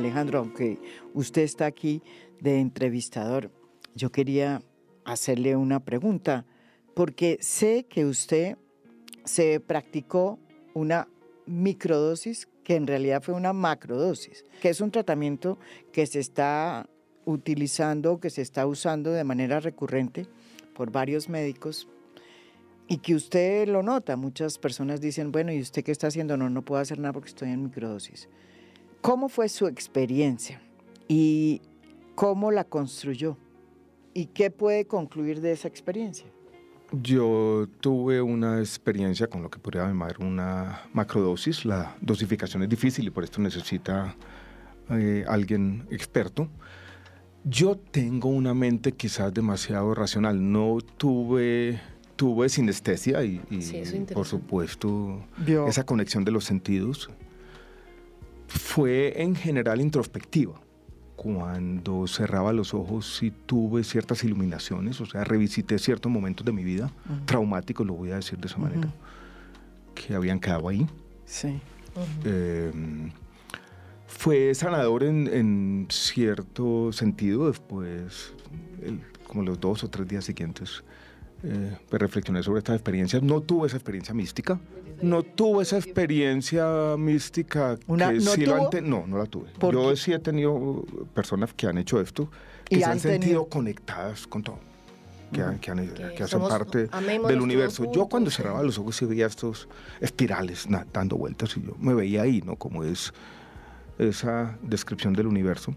Alejandro, aunque usted está aquí de entrevistador, yo quería hacerle una pregunta, porque sé que usted se practicó una microdosis que en realidad fue una macrodosis, que es un tratamiento que se está utilizando, que se está usando de manera recurrente por varios médicos y que usted lo nota. Muchas personas dicen, bueno, ¿y usted qué está haciendo? No, no puedo hacer nada porque estoy en microdosis. ¿Cómo fue su experiencia y cómo la construyó? ¿Y qué puede concluir de esa experiencia? Yo tuve una experiencia con lo que podría llamar una macrodosis. La dosificación es difícil y por esto necesita alguien experto. Yo tengo una mente quizás demasiado racional. No tuve sinestesia y Sí, por supuesto, Vio. esa conexión de los sentidos fue en general introspectiva. Cuando cerraba los ojos sí tuve ciertas iluminaciones, o sea, revisité ciertos momentos de mi vida, traumáticos, lo voy a decir de esa manera, que habían quedado ahí. Sí. Fue sanador en cierto sentido. Después, como los 2 o 3 días siguientes, pues reflexioné sobre estas experiencias. No tuve esa experiencia mística. No tuve esa experiencia mística que ¿No sí tuvo? No la tuve. ¿Por Yo qué? sí he tenido personas que han hecho esto, ¿Y que se han han sentido tenido? conectadas con todo, que hacen somos- parte amémonos del todos universo. Yo juntos, cuando sí. cerraba los ojos sí veía estos espirales dando vueltas y yo me veía ahí, ¿no? Como es esa descripción del universo.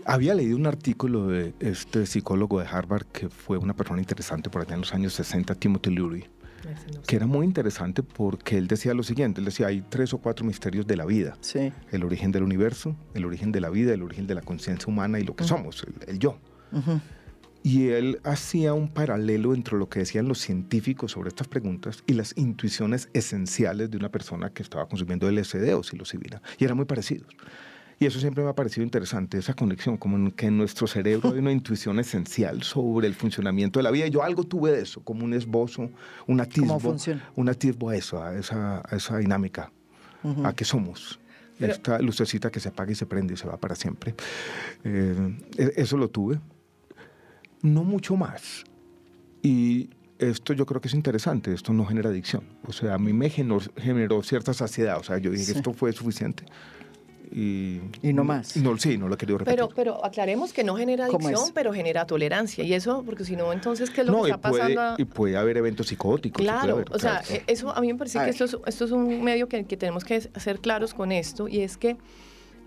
Había leído un artículo de este psicólogo de Harvard que fue una persona interesante por allá en los años 60, Timothy Leary, que era muy interesante porque él decía lo siguiente, él decía, hay 3 o 4 misterios de la vida: Sí. el origen del universo, el origen de la vida, el origen de la conciencia humana y lo que somos, el yo. Y él hacía un paralelo entre lo que decían los científicos sobre estas preguntas y las intuiciones esenciales de una persona que estaba consumiendo LSD o psilocibina, y eran muy parecidos. Y eso siempre me ha parecido interesante, esa conexión, como en que en nuestro cerebro hay una intuición esencial sobre el funcionamiento de la vida. Y yo algo tuve de eso, como un esbozo, un ¿Cómo funciona? atisbo a eso, a esa dinámica, a que somos. Pero- Esta lucecita que se apaga y se prende y se va para siempre. Eso lo tuve. No mucho más. Y esto yo creo que es interesante, esto no genera adicción. O sea, a mí me generó cierta saciedad. O sea, yo dije, Sí. esto fue suficiente. Y no más. No, sí, no lo he querido repetir. Pero aclaremos que no genera ¿Cómo adicción, es? pero genera tolerancia. Y eso, porque si no, entonces, ¿qué es lo que está pasando? Y puede haber eventos psicóticos. sí puede Claro, haber, o sea, claro. eso a mí me parece A que ver. esto es un medio que tenemos que ser claros con esto, y es que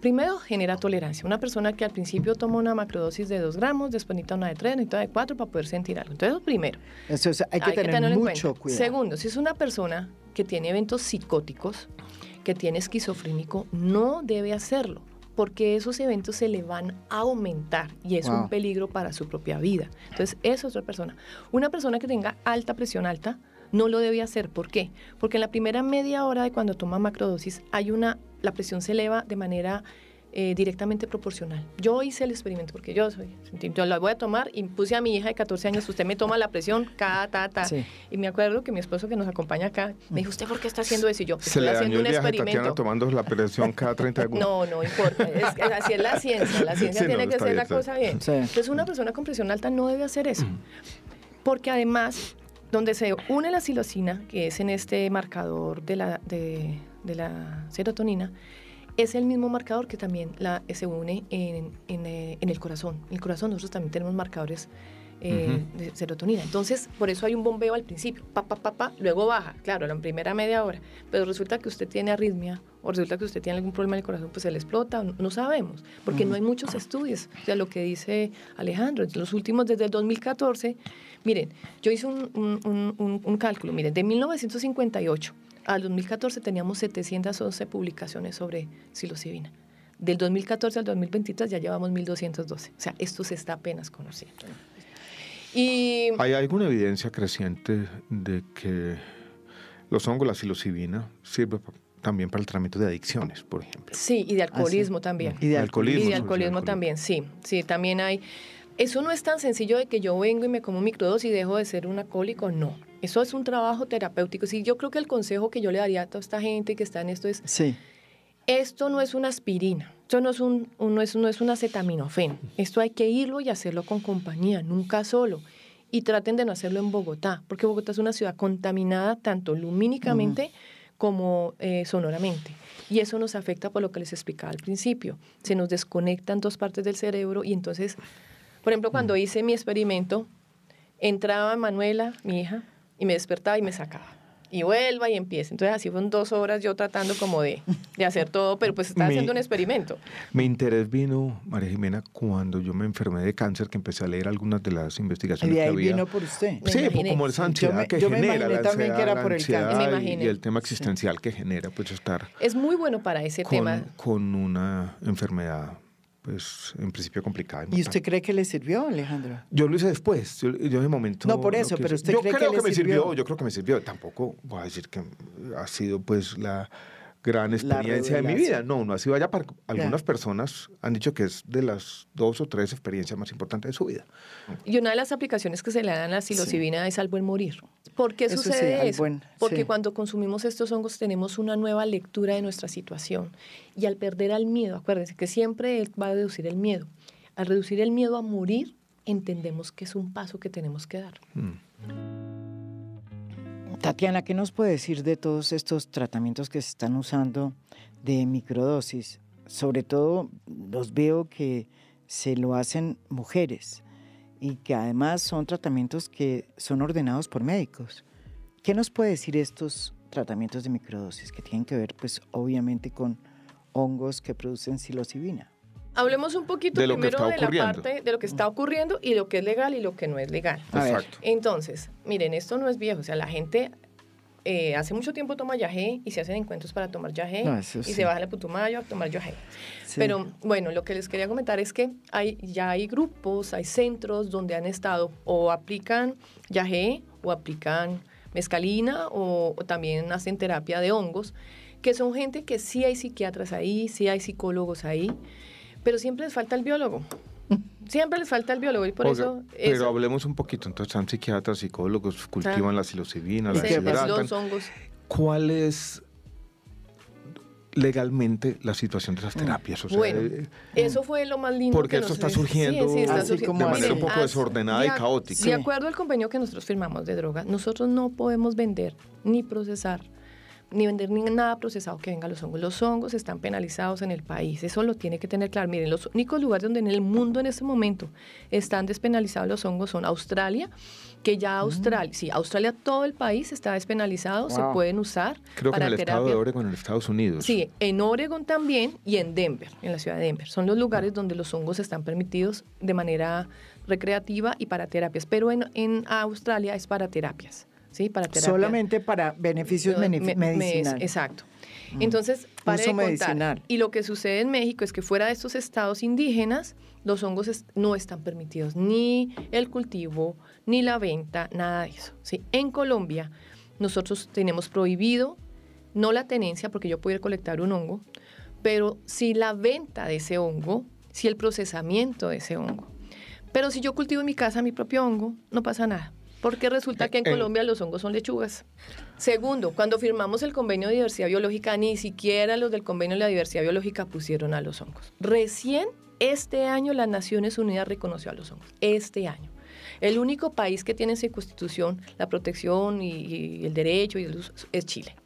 primero genera tolerancia. Una persona que al principio toma una macrodosis de 2 gramos, después necesita una de 3, necesita de 4 para poder sentir algo. Entonces, primero, Eso es, hay que tener tenerlo en mucho cuenta. cuidado. Segundo, si es una persona que tiene eventos psicóticos, que tiene esquizofrénico, no debe hacerlo, porque esos eventos se le van a aumentar y es Wow. un peligro para su propia vida. Entonces, esa es otra persona. Una persona que tenga alta presión alta no lo debe hacer. ¿Por qué? Porque en la primera media hora de cuando toma macrodosis, la presión se eleva de manera directamente proporcional. Yo hice el experimento porque yo la voy a tomar y puse a mi hija de 14 años, usted me toma la presión, Sí. y me acuerdo que mi esposo que nos acompaña acá me dijo, ¿usted por qué está haciendo eso? Y yo, Se estoy le dañó haciendo el un viaje a experimento. Tatiana tomando la presión cada 30 segundos. No importa, así es la ciencia Sí, tiene no, que está ser bien, la está cosa bien. Sí. Entonces una persona con presión alta no debe hacer eso, porque además, donde se une la psilocina, que es en este marcador de la serotonina, es el mismo marcador que también se une en el corazón. En el corazón nosotros también tenemos marcadores de serotonina. Entonces, por eso hay un bombeo al principio, luego baja, claro, la primera media hora. Pero resulta que usted tiene arritmia o resulta que usted tiene algún problema en el corazón, pues se le explota, no sabemos, porque no hay muchos estudios. O sea, lo que dice Alejandro, los últimos desde el 2014, miren, yo hice un cálculo, miren, de 1958 al 2014 teníamos 711 publicaciones sobre psilocibina. Del 2014 al 2023 ya llevamos 1.212. O sea, esto se está apenas conociendo. Y ¿Hay alguna evidencia creciente de que los hongos, la psilocibina, sirve también para el tratamiento de adicciones, por ejemplo? sí, y de alcoholismo también. Y de Alcoholismo. Y de sí, alcoholismo también, sí. Sí, también hay. Eso no es tan sencillo de que yo vengo y me como un microdosis y dejo de ser un alcohólico, no. Eso es un trabajo terapéutico. Sí, yo creo que el consejo que yo le daría a toda esta gente que está en esto es, Sí. esto no es una aspirina, Esto no es un acetaminofén. Esto hay que irlo y hacerlo con compañía, nunca solo. Y traten de no hacerlo en Bogotá, porque Bogotá es una ciudad contaminada tanto lumínicamente como sonoramente. Y eso nos afecta por lo que les explicaba al principio. Se nos desconectan 2 partes del cerebro y entonces, por ejemplo, cuando hice mi experimento, entraba Manuela, mi hija, y me despertaba y me sacaba. Y vuelva y empieza. Entonces así fueron 2 horas yo tratando como de hacer todo, pero pues estaba haciendo un experimento. Mi interés vino, María Jimena, cuando yo me enfermé de cáncer, que empecé a leer algunas de las investigaciones y de ahí que había. vino por usted. Sí, imaginé. como esa ansiedad que yo me genera, imaginé también que era por el cáncer. Me imaginé. y el tema existencial que genera, pues estar Es muy bueno para ese tema. con una enfermedad, pues en principio complicada. ¿Y usted cree que le sirvió, Alejandro? Yo lo hice después, yo de momento... No, por eso, pero usted cree que le sirvió. Yo creo que me sirvió. Tampoco voy a decir que ha sido pues la gran experiencia de mi vida. No ha sido allá para... Algunas personas han dicho que es de las 2 o 3 experiencias más importantes de su vida. Y una de las aplicaciones que se le dan a la psilocibina es al buen morir. ¿Por qué sucede eso? Porque cuando consumimos estos hongos tenemos una nueva lectura de nuestra situación. Y al perder al miedo, acuérdense que siempre él va a reducir el miedo. Al reducir el miedo a morir, entendemos que es un paso que tenemos que dar. Tatiana, ¿qué nos puede decir de todos estos tratamientos que se están usando de microdosis? Sobre todo los veo que se lo hacen mujeres y que además son tratamientos que son ordenados por médicos. ¿Qué nos puede decir estos tratamientos de microdosis que tienen que ver, pues, obviamente con hongos que producen psilocibina? Hablemos un poquito primero de la parte de lo que está ocurriendo y lo que es legal y lo que no es legal. Exacto. Entonces, miren, esto no es viejo. O sea, la gente hace mucho tiempo toma yagé y se hacen encuentros para tomar yagé y se baja el Putumayo a tomar yagé. Sí. Pero bueno, lo que les quería comentar es que ya hay grupos, hay centros donde han estado o aplican yagé o aplican mescalina o también hacen terapia de hongos, que son gente que sí hay psiquiatras ahí, sí hay psicólogos ahí, pero siempre les falta el biólogo. Siempre les falta el biólogo y por eso... Pero hablemos un poquito, entonces están psiquiatras, psicólogos, cultivan la psilocibina, la deshidratan. Los hongos. ¿Cuál es legalmente la situación de las terapias? O sea, bueno, eso fue lo más lindo. Porque esto está surgiendo de manera un poco desordenada y caótica. De acuerdo al convenio que nosotros firmamos de drogas, nosotros no podemos vender ni procesar ni vender ni nada procesado que venga a los hongos. Los hongos están penalizados en el país. Eso lo tiene que tener claro. Miren, los únicos lugares donde en el mundo en este momento están despenalizados los hongos son Australia, que ya Australia todo el país está despenalizado, se pueden usar. Creo que en el estado de Oregon, en Estados Unidos. Sí, en Oregon también y en Denver, en la ciudad de Denver. Son los lugares donde los hongos están permitidos de manera recreativa y para terapias. Pero en Australia es para terapias. ¿Sí? Para terapia. Solamente para beneficios medicinales. Exacto. Entonces, para de contar. Y lo que sucede en México es que fuera de estos estados indígenas, los hongos no están permitidos, ni el cultivo, ni la venta, nada de eso. ¿Sí? En Colombia, nosotros tenemos prohibido, no la tenencia, porque yo puedo ir a colectar un hongo, pero sí la venta de ese hongo, sí el procesamiento de ese hongo. Pero si yo cultivo en mi casa mi propio hongo, no pasa nada. Porque resulta que en Colombia los hongos son lechugas. Segundo, cuando firmamos el convenio de diversidad biológica, ni siquiera los del convenio de la diversidad biológica pusieron a los hongos. Recién este año las Naciones Unidas reconoció a los hongos. Este año. El único país que tiene en su constitución la protección y el derecho y el uso es Chile.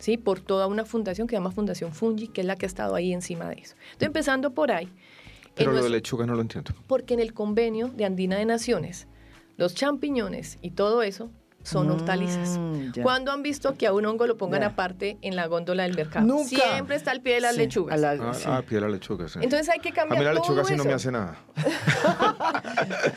¿Sí? Por toda una fundación que se llama Fundación Fungi, que es la que ha estado ahí encima de eso. Entonces, empezando por ahí. Pero lo de lechuga no lo entiendo. Porque en el convenio de Andina de Naciones, los champiñones y todo eso son hortalizas. ¿Cuándo han visto que a un hongo lo pongan aparte en la góndola del mercado? Nunca. Siempre está al pie de las lechugas. Al pie de las lechugas, sí. Entonces hay que cambiar todo eso. A mí la lechuga sí no me hace nada.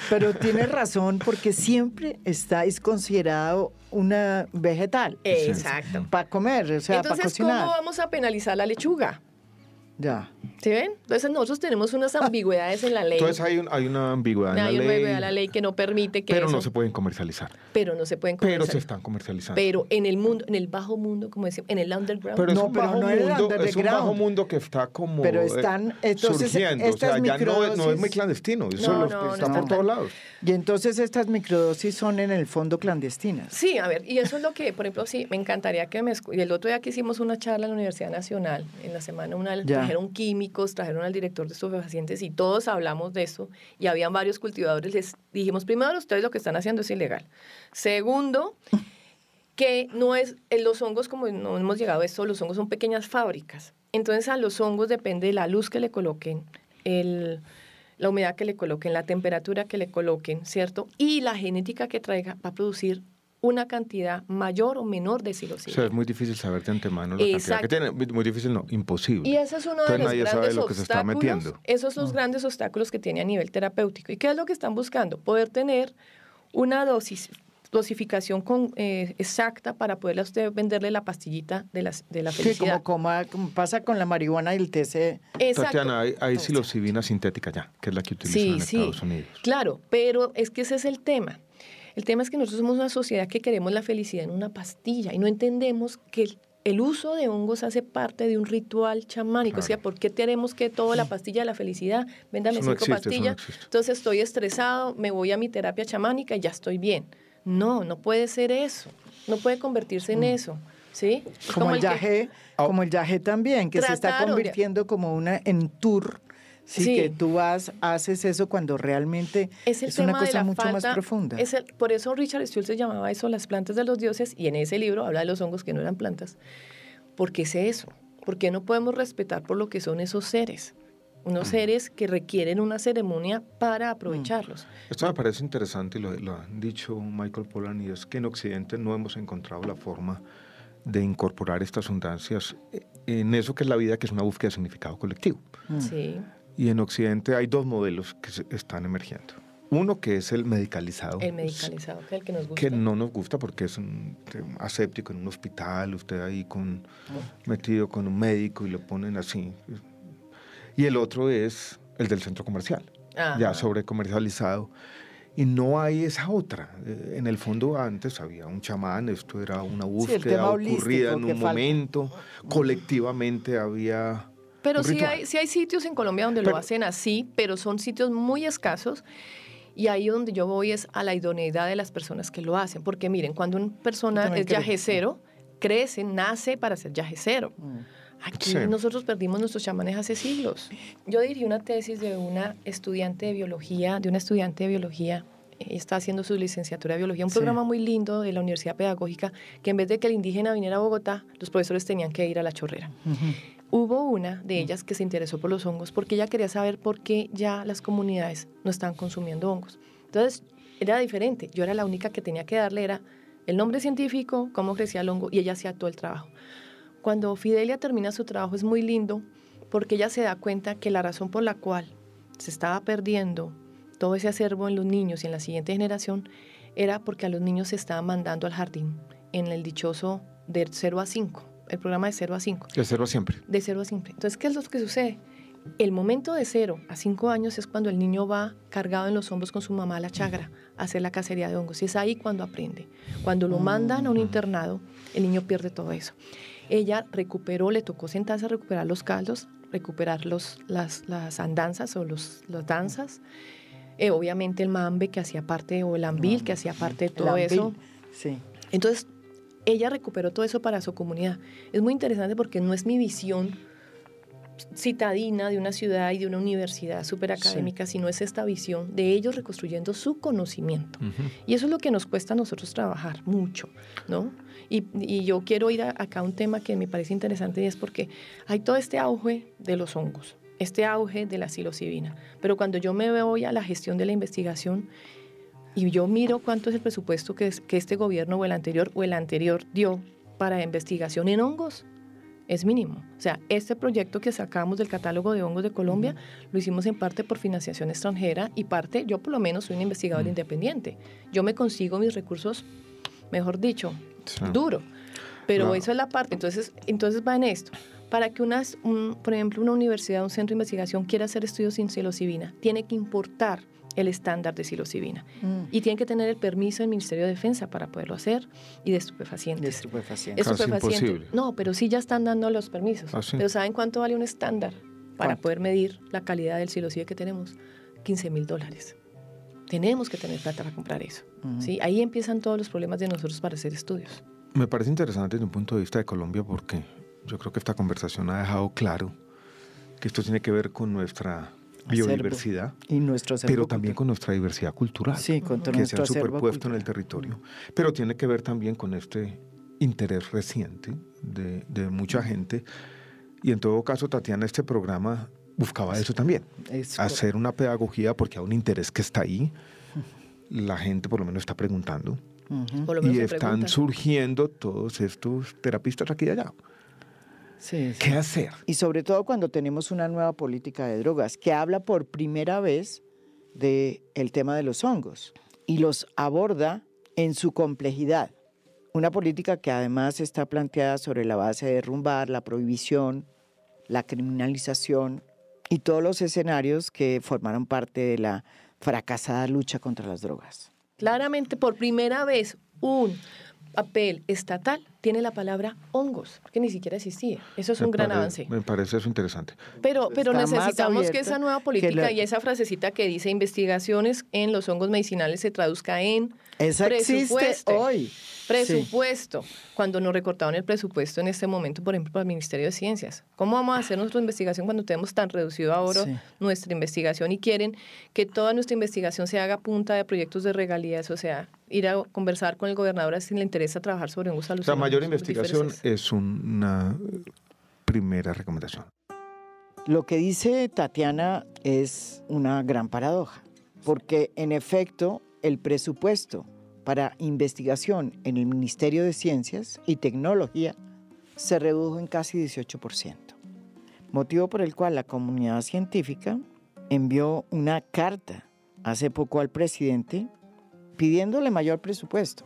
Pero tiene razón, porque siempre es considerado una vegetal. Exacto. Para comer, o sea, para cocinar. Entonces, ¿cómo vamos a penalizar la lechuga? Ya. ¿Sí ven? Entonces nosotros tenemos unas ambigüedades en la ley. Entonces hay una ambigüedad en la ley. Hay una ambigüedad en la ley que no permite que Pero no se pueden comercializar. Pero no se pueden comercializar. Pero se están comercializando. Pero en el mundo, en el bajo mundo, como decimos, en el underground. Pero es un bajo mundo que está como surgiendo. O sea, ya no es muy clandestino. Eso está por todos lados. Y entonces estas microdosis son en el fondo clandestinas. Sí, a ver, y eso es lo que, por ejemplo, sí, me encantaría que y el otro día que hicimos una charla en la Universidad Nacional, en la semana, una del trajeron químicos, trajeron al director de estupefacientes y todos hablamos de eso y habían varios cultivadores. Les dijimos, primero, ustedes lo que están haciendo es ilegal. Segundo, que no es, los hongos, como no hemos llegado a esto, los hongos son pequeñas fábricas. Entonces a los hongos depende de la luz que le coloquen, la humedad que le coloquen, la temperatura que le coloquen, ¿cierto? Y la genética que traiga va a producir una cantidad mayor o menor de psilocibina. O sea, es muy difícil saber de antemano la cantidad que tiene. Muy difícil, no, imposible. Y ese es uno de Entonces, los nadie grandes sabe lo que se está metiendo. Esos son los grandes obstáculos que tiene a nivel terapéutico. ¿Y qué es lo que están buscando? Poder tener una dosificación exacta para poderle a usted venderle la pastillita de la felicidad. Sí, como pasa con la marihuana y el THC. Exacto. Tatiana, hay psilocibina sintética ya, que es la que utilizan en Estados Unidos. Claro, pero es que ese es el tema. El tema es que nosotros somos una sociedad que queremos la felicidad en una pastilla y no entendemos que el uso de hongos hace parte de un ritual chamánico. Claro. O sea, ¿por qué tenemos que toda la pastilla de la felicidad? Véndame 5 pastillas. Entonces estoy estresado, me voy a mi terapia chamánica y ya estoy bien. No, no puede ser eso. No puede convertirse en eso. ¿Sí? Como el yagé también, que se está convirtiendo como en tour. Sí, que tú haces eso cuando realmente es una cosa mucho más profunda. Por eso Richard Stuhl se llamaba eso las plantas de los dioses, y en ese libro habla de los hongos que no eran plantas. ¿Por qué es eso? ¿Por qué no podemos respetar por lo que son esos seres? Unos seres que requieren una ceremonia para aprovecharlos. Esto me parece interesante y lo ha dicho Michael Pollan, y es que en Occidente no hemos encontrado la forma de incorporar estas sustancias en eso que es la vida, que es una búsqueda de significado colectivo. Sí. Y en Occidente hay 2 modelos que están emergiendo. Uno que es el medicalizado. El medicalizado, que es el que nos gusta. Que no nos gusta porque es aséptico en un hospital, usted ahí metido con un médico y lo ponen así. Y el otro es el del centro comercial, ya sobrecomercializado. Y no hay esa otra. En el fondo antes había un chamán, esto era una búsqueda ocurrida en un momento, colectivamente había... Pero sí hay sitios en Colombia donde lo hacen así, pero son sitios muy escasos, y ahí donde yo voy es a la idoneidad de las personas que lo hacen. Porque miren, cuando una persona es yagecero, crece, nace para ser yagecero. Aquí nosotros perdimos nuestros chamanes hace siglos. Yo dirigí una tesis de una estudiante de biología, ella está haciendo su licenciatura de biología, un programa muy lindo de la Universidad Pedagógica, que en vez de que el indígena viniera a Bogotá, los profesores tenían que ir a La Chorrera. Hubo una de ellas que se interesó por los hongos porque ella quería saber por qué ya las comunidades no estaban consumiendo hongos. Entonces, era diferente. Yo era la única que tenía que darle, era el nombre científico, cómo crecía el hongo, y ella hacía todo el trabajo. Cuando Fidelia termina su trabajo es muy lindo porque ella se da cuenta que la razón por la cual se estaba perdiendo todo ese acervo en los niños y en la siguiente generación era porque a los niños se estaban mandando al jardín en el dichoso de 0 a 5. El programa de 0 a 5. De 0 a siempre. De 0 a siempre. Entonces, ¿qué es lo que sucede? El momento de 0 a 5 años es cuando el niño va cargado en los hombros con su mamá a la chagra a hacer la cacería de hongos. Y es ahí cuando aprende. Cuando lo mandan a un internado, el niño pierde todo eso. Ella recuperó, le tocó sentarse a recuperar los caldos, recuperar las andanzas o las danzas. Obviamente el mambe que hacía parte, o el ambil que hacía parte de todo eso. Sí. Entonces, ella recuperó todo eso para su comunidad. Es muy interesante porque no es mi visión citadina de una ciudad y de una universidad súper académica, sino es esta visión de ellos reconstruyendo su conocimiento. Y eso es lo que nos cuesta a nosotros trabajar mucho, ¿no? Y yo quiero ir acá a un tema que me parece interesante, y es porque hay todo este auge de los hongos, este auge de la psilocibina, pero cuando yo me voy a la gestión de la investigación y yo miro cuánto es el presupuesto que este gobierno o el anterior dio para investigación en hongos, es mínimo. O sea, este proyecto que sacamos del catálogo de hongos de Colombia lo hicimos en parte por financiación extranjera y parte, yo por lo menos soy un investigador independiente. Yo me consigo mis recursos, mejor dicho, duro. Pero eso es la parte. Entonces va en esto. Para que por ejemplo, una universidad, un centro de investigación quiera hacer estudios sin psilocibina, tiene que importar el estándar de psilocibina. Y tienen que tener el permiso del Ministerio de Defensa para poderlo hacer, y de estupefacientes. Casi imposible. No, pero sí ya están dando los permisos. Pero ¿saben cuánto vale un estándar para poder medir la calidad del psilocibe que tenemos? $15,000. Tenemos que tener plata para comprar eso. ¿Sí? Ahí empiezan todos los problemas de nosotros para hacer estudios. Me parece interesante desde un punto de vista de Colombia, porque yo creo que esta conversación ha dejado claro que esto tiene que ver con nuestra biodiversidad, y nuestro acervo pero también con nuestra diversidad cultural, sí, con que se nuestro ha acervo superpuesto en cultural. el territorio. Pero tiene que ver también con este interés reciente de mucha gente. Y en todo caso, Tatiana, este programa buscaba eso también, hacer una pedagogía porque hay un interés que está ahí. La gente por lo menos está preguntando. Por lo menos Y se están preguntan. surgiendo todos estos terapistas aquí y allá. Sí, sí. ¿Qué hacer? Y sobre todo cuando tenemos una nueva política de drogas que habla por primera vez del tema de los hongos y los aborda en su complejidad. Una política que además está planteada sobre la base de derrumbar la prohibición, la criminalización y todos los escenarios que formaron parte de la fracasada lucha contra las drogas. Claramente, por primera vez, un papel estatal tiene la palabra hongos, porque ni siquiera existía. Eso es un gran avance. Me parece eso interesante. Pero Está más necesitamos que abierta esa nueva que política y esa frasecita que dice investigaciones en los hongos medicinales se traduzca en Esa existe hoy. presupuesto. Cuando nos recortaron el presupuesto en este momento, por ejemplo, para el Ministerio de Ciencias. ¿Cómo vamos a hacer nuestra investigación cuando tenemos tan reducido ahora nuestra investigación y quieren que toda nuestra investigación se haga a punta de proyectos de regalías? O sea, ir a conversar con el gobernador si le interesa trabajar sobre hongos alucinógenos. La mayor investigación es una primera recomendación. Lo que dice Tatiana es una gran paradoja, porque en efecto el presupuesto para investigación en el Ministerio de Ciencias y Tecnología se redujo en casi 18%, motivo por el cual la comunidad científica envió una carta hace poco al presidente pidiéndole mayor presupuesto,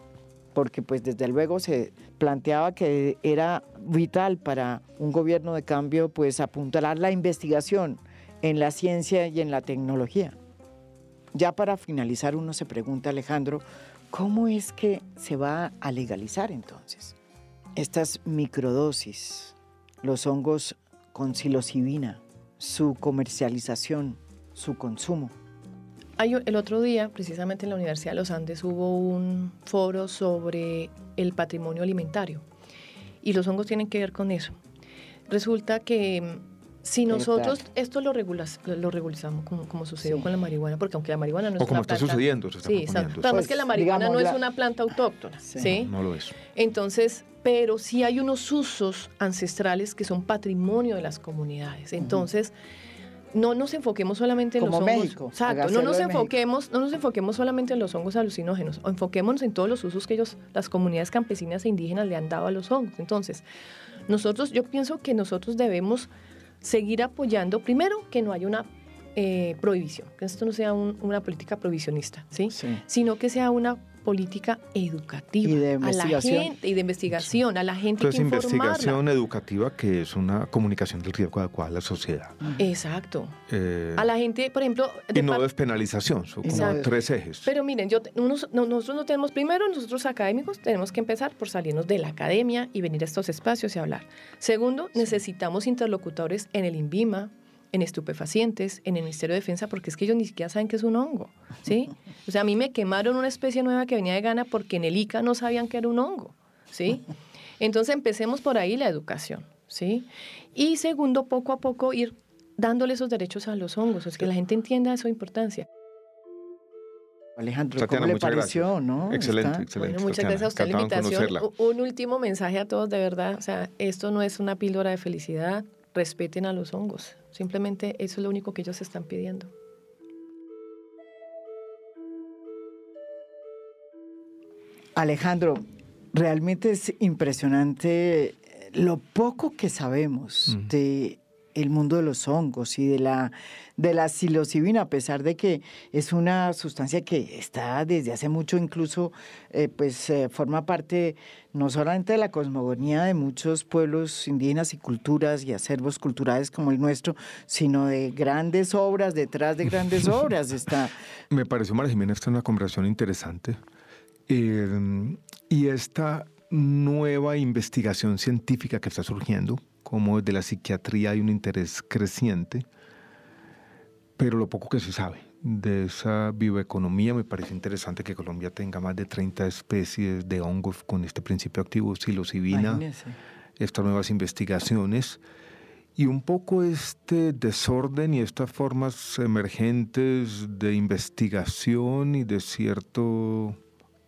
porque pues desde luego se planteaba que era vital para un gobierno de cambio pues apuntalar la investigación en la ciencia y en la tecnología. Ya para finalizar uno se pregunta, Alejandro, ¿cómo es que se va a legalizar entonces estas microdosis, los hongos con psilocibina, su comercialización, su consumo? El otro día, precisamente en la Universidad de los Andes, hubo un foro sobre el patrimonio alimentario y los hongos tienen que ver con eso. Resulta que si nosotros esto lo regulamos como sucedió con la marihuana, porque aunque la marihuana no es o como una está planta, sucediendo, se está proponiendo. Además Pues, que la marihuana digamos, no es una planta autóctona, ¿sí? No lo es. Entonces, pero sí hay unos usos ancestrales que son patrimonio de las comunidades. Entonces, no nos enfoquemos solamente en como los hongos. México. Exacto, no nos enfoquemos solamente en los hongos alucinógenos, o enfoquémonos en todos los usos que las comunidades campesinas e indígenas le han dado a los hongos. Entonces, yo pienso que nosotros debemos seguir apoyando, primero, que no haya una prohibición, que esto no sea una política prohibicionista, ¿sí? Sino que sea una política educativa y de investigación. A la gente, y de investigación, a la gente. Entonces, hay que investigación informarla. educativa, que es una comunicación del riesgo adecuada a la sociedad. Exacto. A la gente, por ejemplo... Y no despenalización, son como Exacto. 3 ejes. Pero miren, nosotros no tenemos, primero, nosotros académicos tenemos que empezar por salirnos de la academia y venir a estos espacios y hablar. Segundo, necesitamos interlocutores en el INVIMA, en estupefacientes, en el Ministerio de Defensa, porque es que ellos ni siquiera saben que es un hongo, ¿sí? O sea, a mí me quemaron una especie nueva que venía de Ghana porque en el ICA no sabían que era un hongo, ¿sí? Entonces empecemos por ahí la educación, ¿sí? Y segundo, poco a poco ir dándole esos derechos a los hongos, es que la gente entienda su importancia. Alejandro, Tatiana, ¿cómo le muchas pareció? gracias. ¿No? Excelente, Está... excelente. Bueno, muchas Tatiana, gracias a usted la encantado en invitación. conocerla. Un último mensaje a todos, de verdad, o sea, esto no es una píldora de felicidad, respeten a los hongos, simplemente eso es lo único que ellos están pidiendo. Alejandro, realmente es impresionante lo poco que sabemos de el mundo de los hongos y de la psilocibina, a pesar de que es una sustancia que está desde hace mucho, incluso forma parte no solamente de la cosmogonía de muchos pueblos indígenas y culturas y acervos culturales como el nuestro, sino de grandes obras, detrás de grandes obras está. Me pareció, María Jimena, esta es una conversación interesante. Y esta nueva investigación científica que está surgiendo, como desde la psiquiatría hay un interés creciente, pero lo poco que se sabe de esa bioeconomía, me parece interesante que Colombia tenga más de 30 especies de hongos con este principio activo, psilocibina, estas nuevas investigaciones, Y un poco este desorden y estas formas emergentes de investigación y de cierto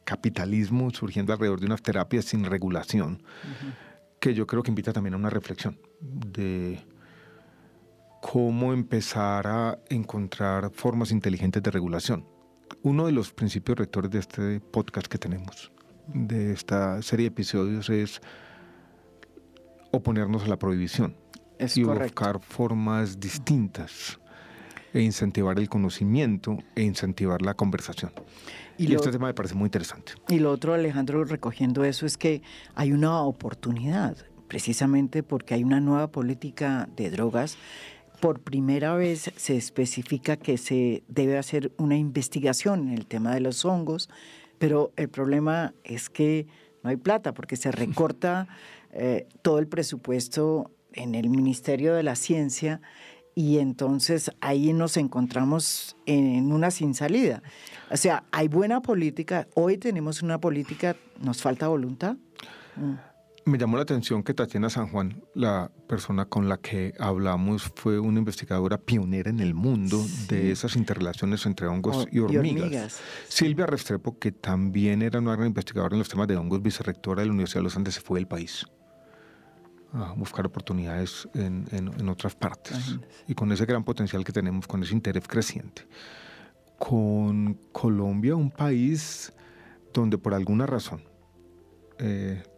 capitalismo surgiendo alrededor de unas terapias sin regulación, que yo creo que invita también a una reflexión de cómo empezar a encontrar formas inteligentes de regulación. Uno de los principios rectores de este podcast que tenemos, de esta serie de episodios, es oponernos a la prohibición y buscar formas distintas e incentivar el conocimiento e incentivar la conversación. Y este tema me parece muy interesante. Y lo otro, Alejandro, recogiendo eso, es que hay una oportunidad, precisamente porque hay una nueva política de drogas. Por primera vez se especifica que se debe hacer una investigación en el tema de los hongos, pero el problema es que no hay plata porque se recorta todo el presupuesto en el Ministerio de la Ciencia y entonces ahí nos encontramos en una sin salida. O sea, hay buena política, hoy tenemos una política, ¿nos falta voluntad? Me llamó la atención que Tatiana San Juan, la persona con la que hablamos, fue una investigadora pionera en el mundo de esas interrelaciones entre hongos y hormigas. Silvia Restrepo, que también era una gran investigadora en los temas de hongos, vicerrectora de la Universidad de los Andes, se fue del país a buscar oportunidades en otras partes. Imagínese. Y con ese gran potencial que tenemos, con ese interés creciente. Con Colombia, un país donde por alguna razón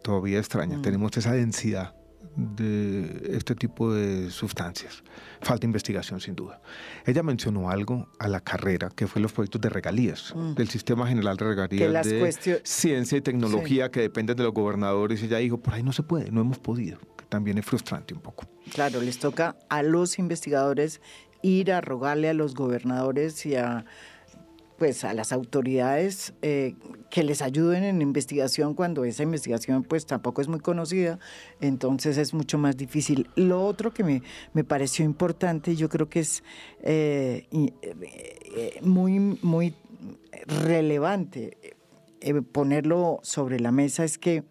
todavía extraña, tenemos esa densidad de este tipo de sustancias. Falta investigación, sin duda. Ella mencionó algo a la carrera, que fue los proyectos de regalías, del Sistema General de Regalías de Ciencia y Tecnología, que dependen de los gobernadores. Y ella dijo, por ahí no se puede, no hemos podido, que también es frustrante un poco. Claro, les toca a los investigadores ir a rogarle a los gobernadores y a las autoridades que les ayuden en investigación cuando esa investigación pues tampoco es muy conocida, entonces es mucho más difícil. Lo otro que me pareció importante, yo creo que es muy relevante ponerlo sobre la mesa, es que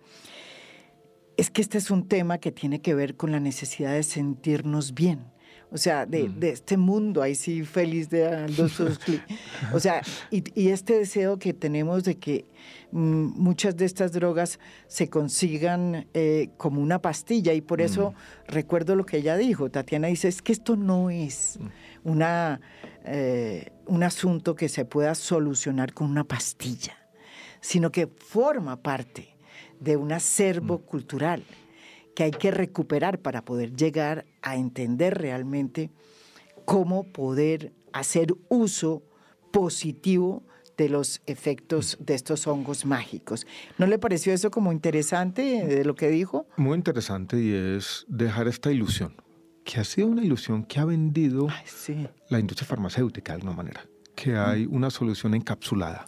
este es un tema que tiene que ver con la necesidad de sentirnos bien. O sea, de este mundo ahí sí feliz de Aldous Huxley. O sea, y este deseo que tenemos de que muchas de estas drogas se consigan como una pastilla, y por eso recuerdo lo que ella dijo. Tatiana dice, es que esto no es un asunto que se pueda solucionar con una pastilla, sino que forma parte de un acervo cultural que hay que recuperar para poder llegar a entender realmente cómo poder hacer uso positivo de los efectos de estos hongos mágicos. ¿No le pareció eso como interesante de lo que dijo? Muy interesante, y es dejar esta ilusión, que ha sido una ilusión que ha vendido la industria farmacéutica de alguna manera, que hay una solución encapsulada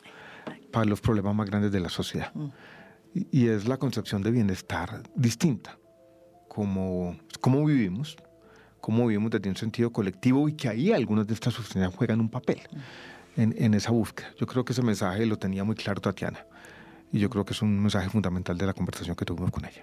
para los problemas más grandes de la sociedad. Y es la concepción de bienestar distinta. Cómo vivimos desde un sentido colectivo, y que ahí algunas de estas sustancias juegan un papel en esa búsqueda. Yo creo que ese mensaje lo tenía muy claro Tatiana, y yo creo que es un mensaje fundamental de la conversación que tuvimos con ella.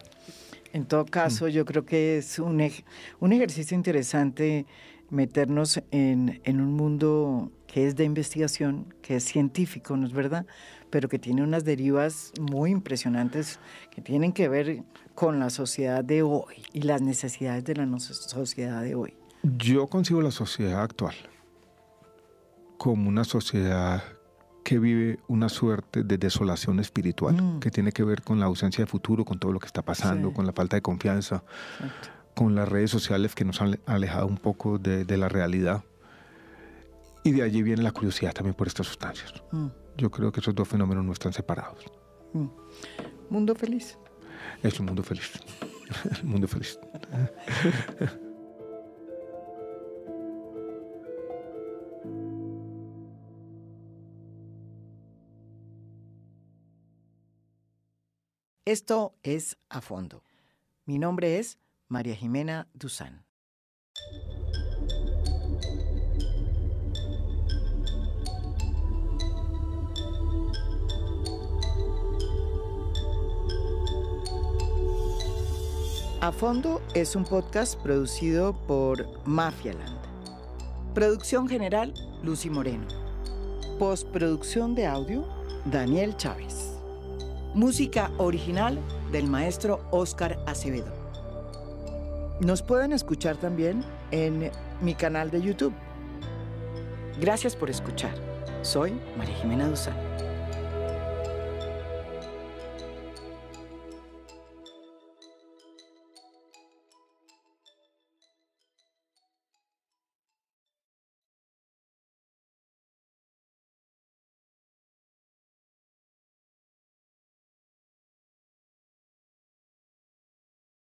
En todo caso, yo creo que es un ejercicio interesante meternos en un mundo que es de investigación, que es científico, ¿no es verdad?, pero que tiene unas derivas muy impresionantes que tienen que ver con la sociedad de hoy y las necesidades de la sociedad de hoy. Yo concibo la sociedad actual como una sociedad que vive una suerte de desolación espiritual, que tiene que ver con la ausencia de futuro, con todo lo que está pasando, con la falta de confianza, con las redes sociales que nos han alejado un poco de la realidad. Y de allí viene la curiosidad también por estas sustancias. Yo creo que esos dos fenómenos no están separados. Mundo feliz. Es un mundo feliz. El mundo feliz. Esto es A Fondo. Mi nombre es María Jimena Duzán. A Fondo es un podcast producido por Mafialand. Producción general, Lucy Moreno. Postproducción de audio, Daniel Chávez. Música original del maestro Óscar Acevedo. Nos pueden escuchar también en mi canal de YouTube. Gracias por escuchar. Soy María Jimena Duzán.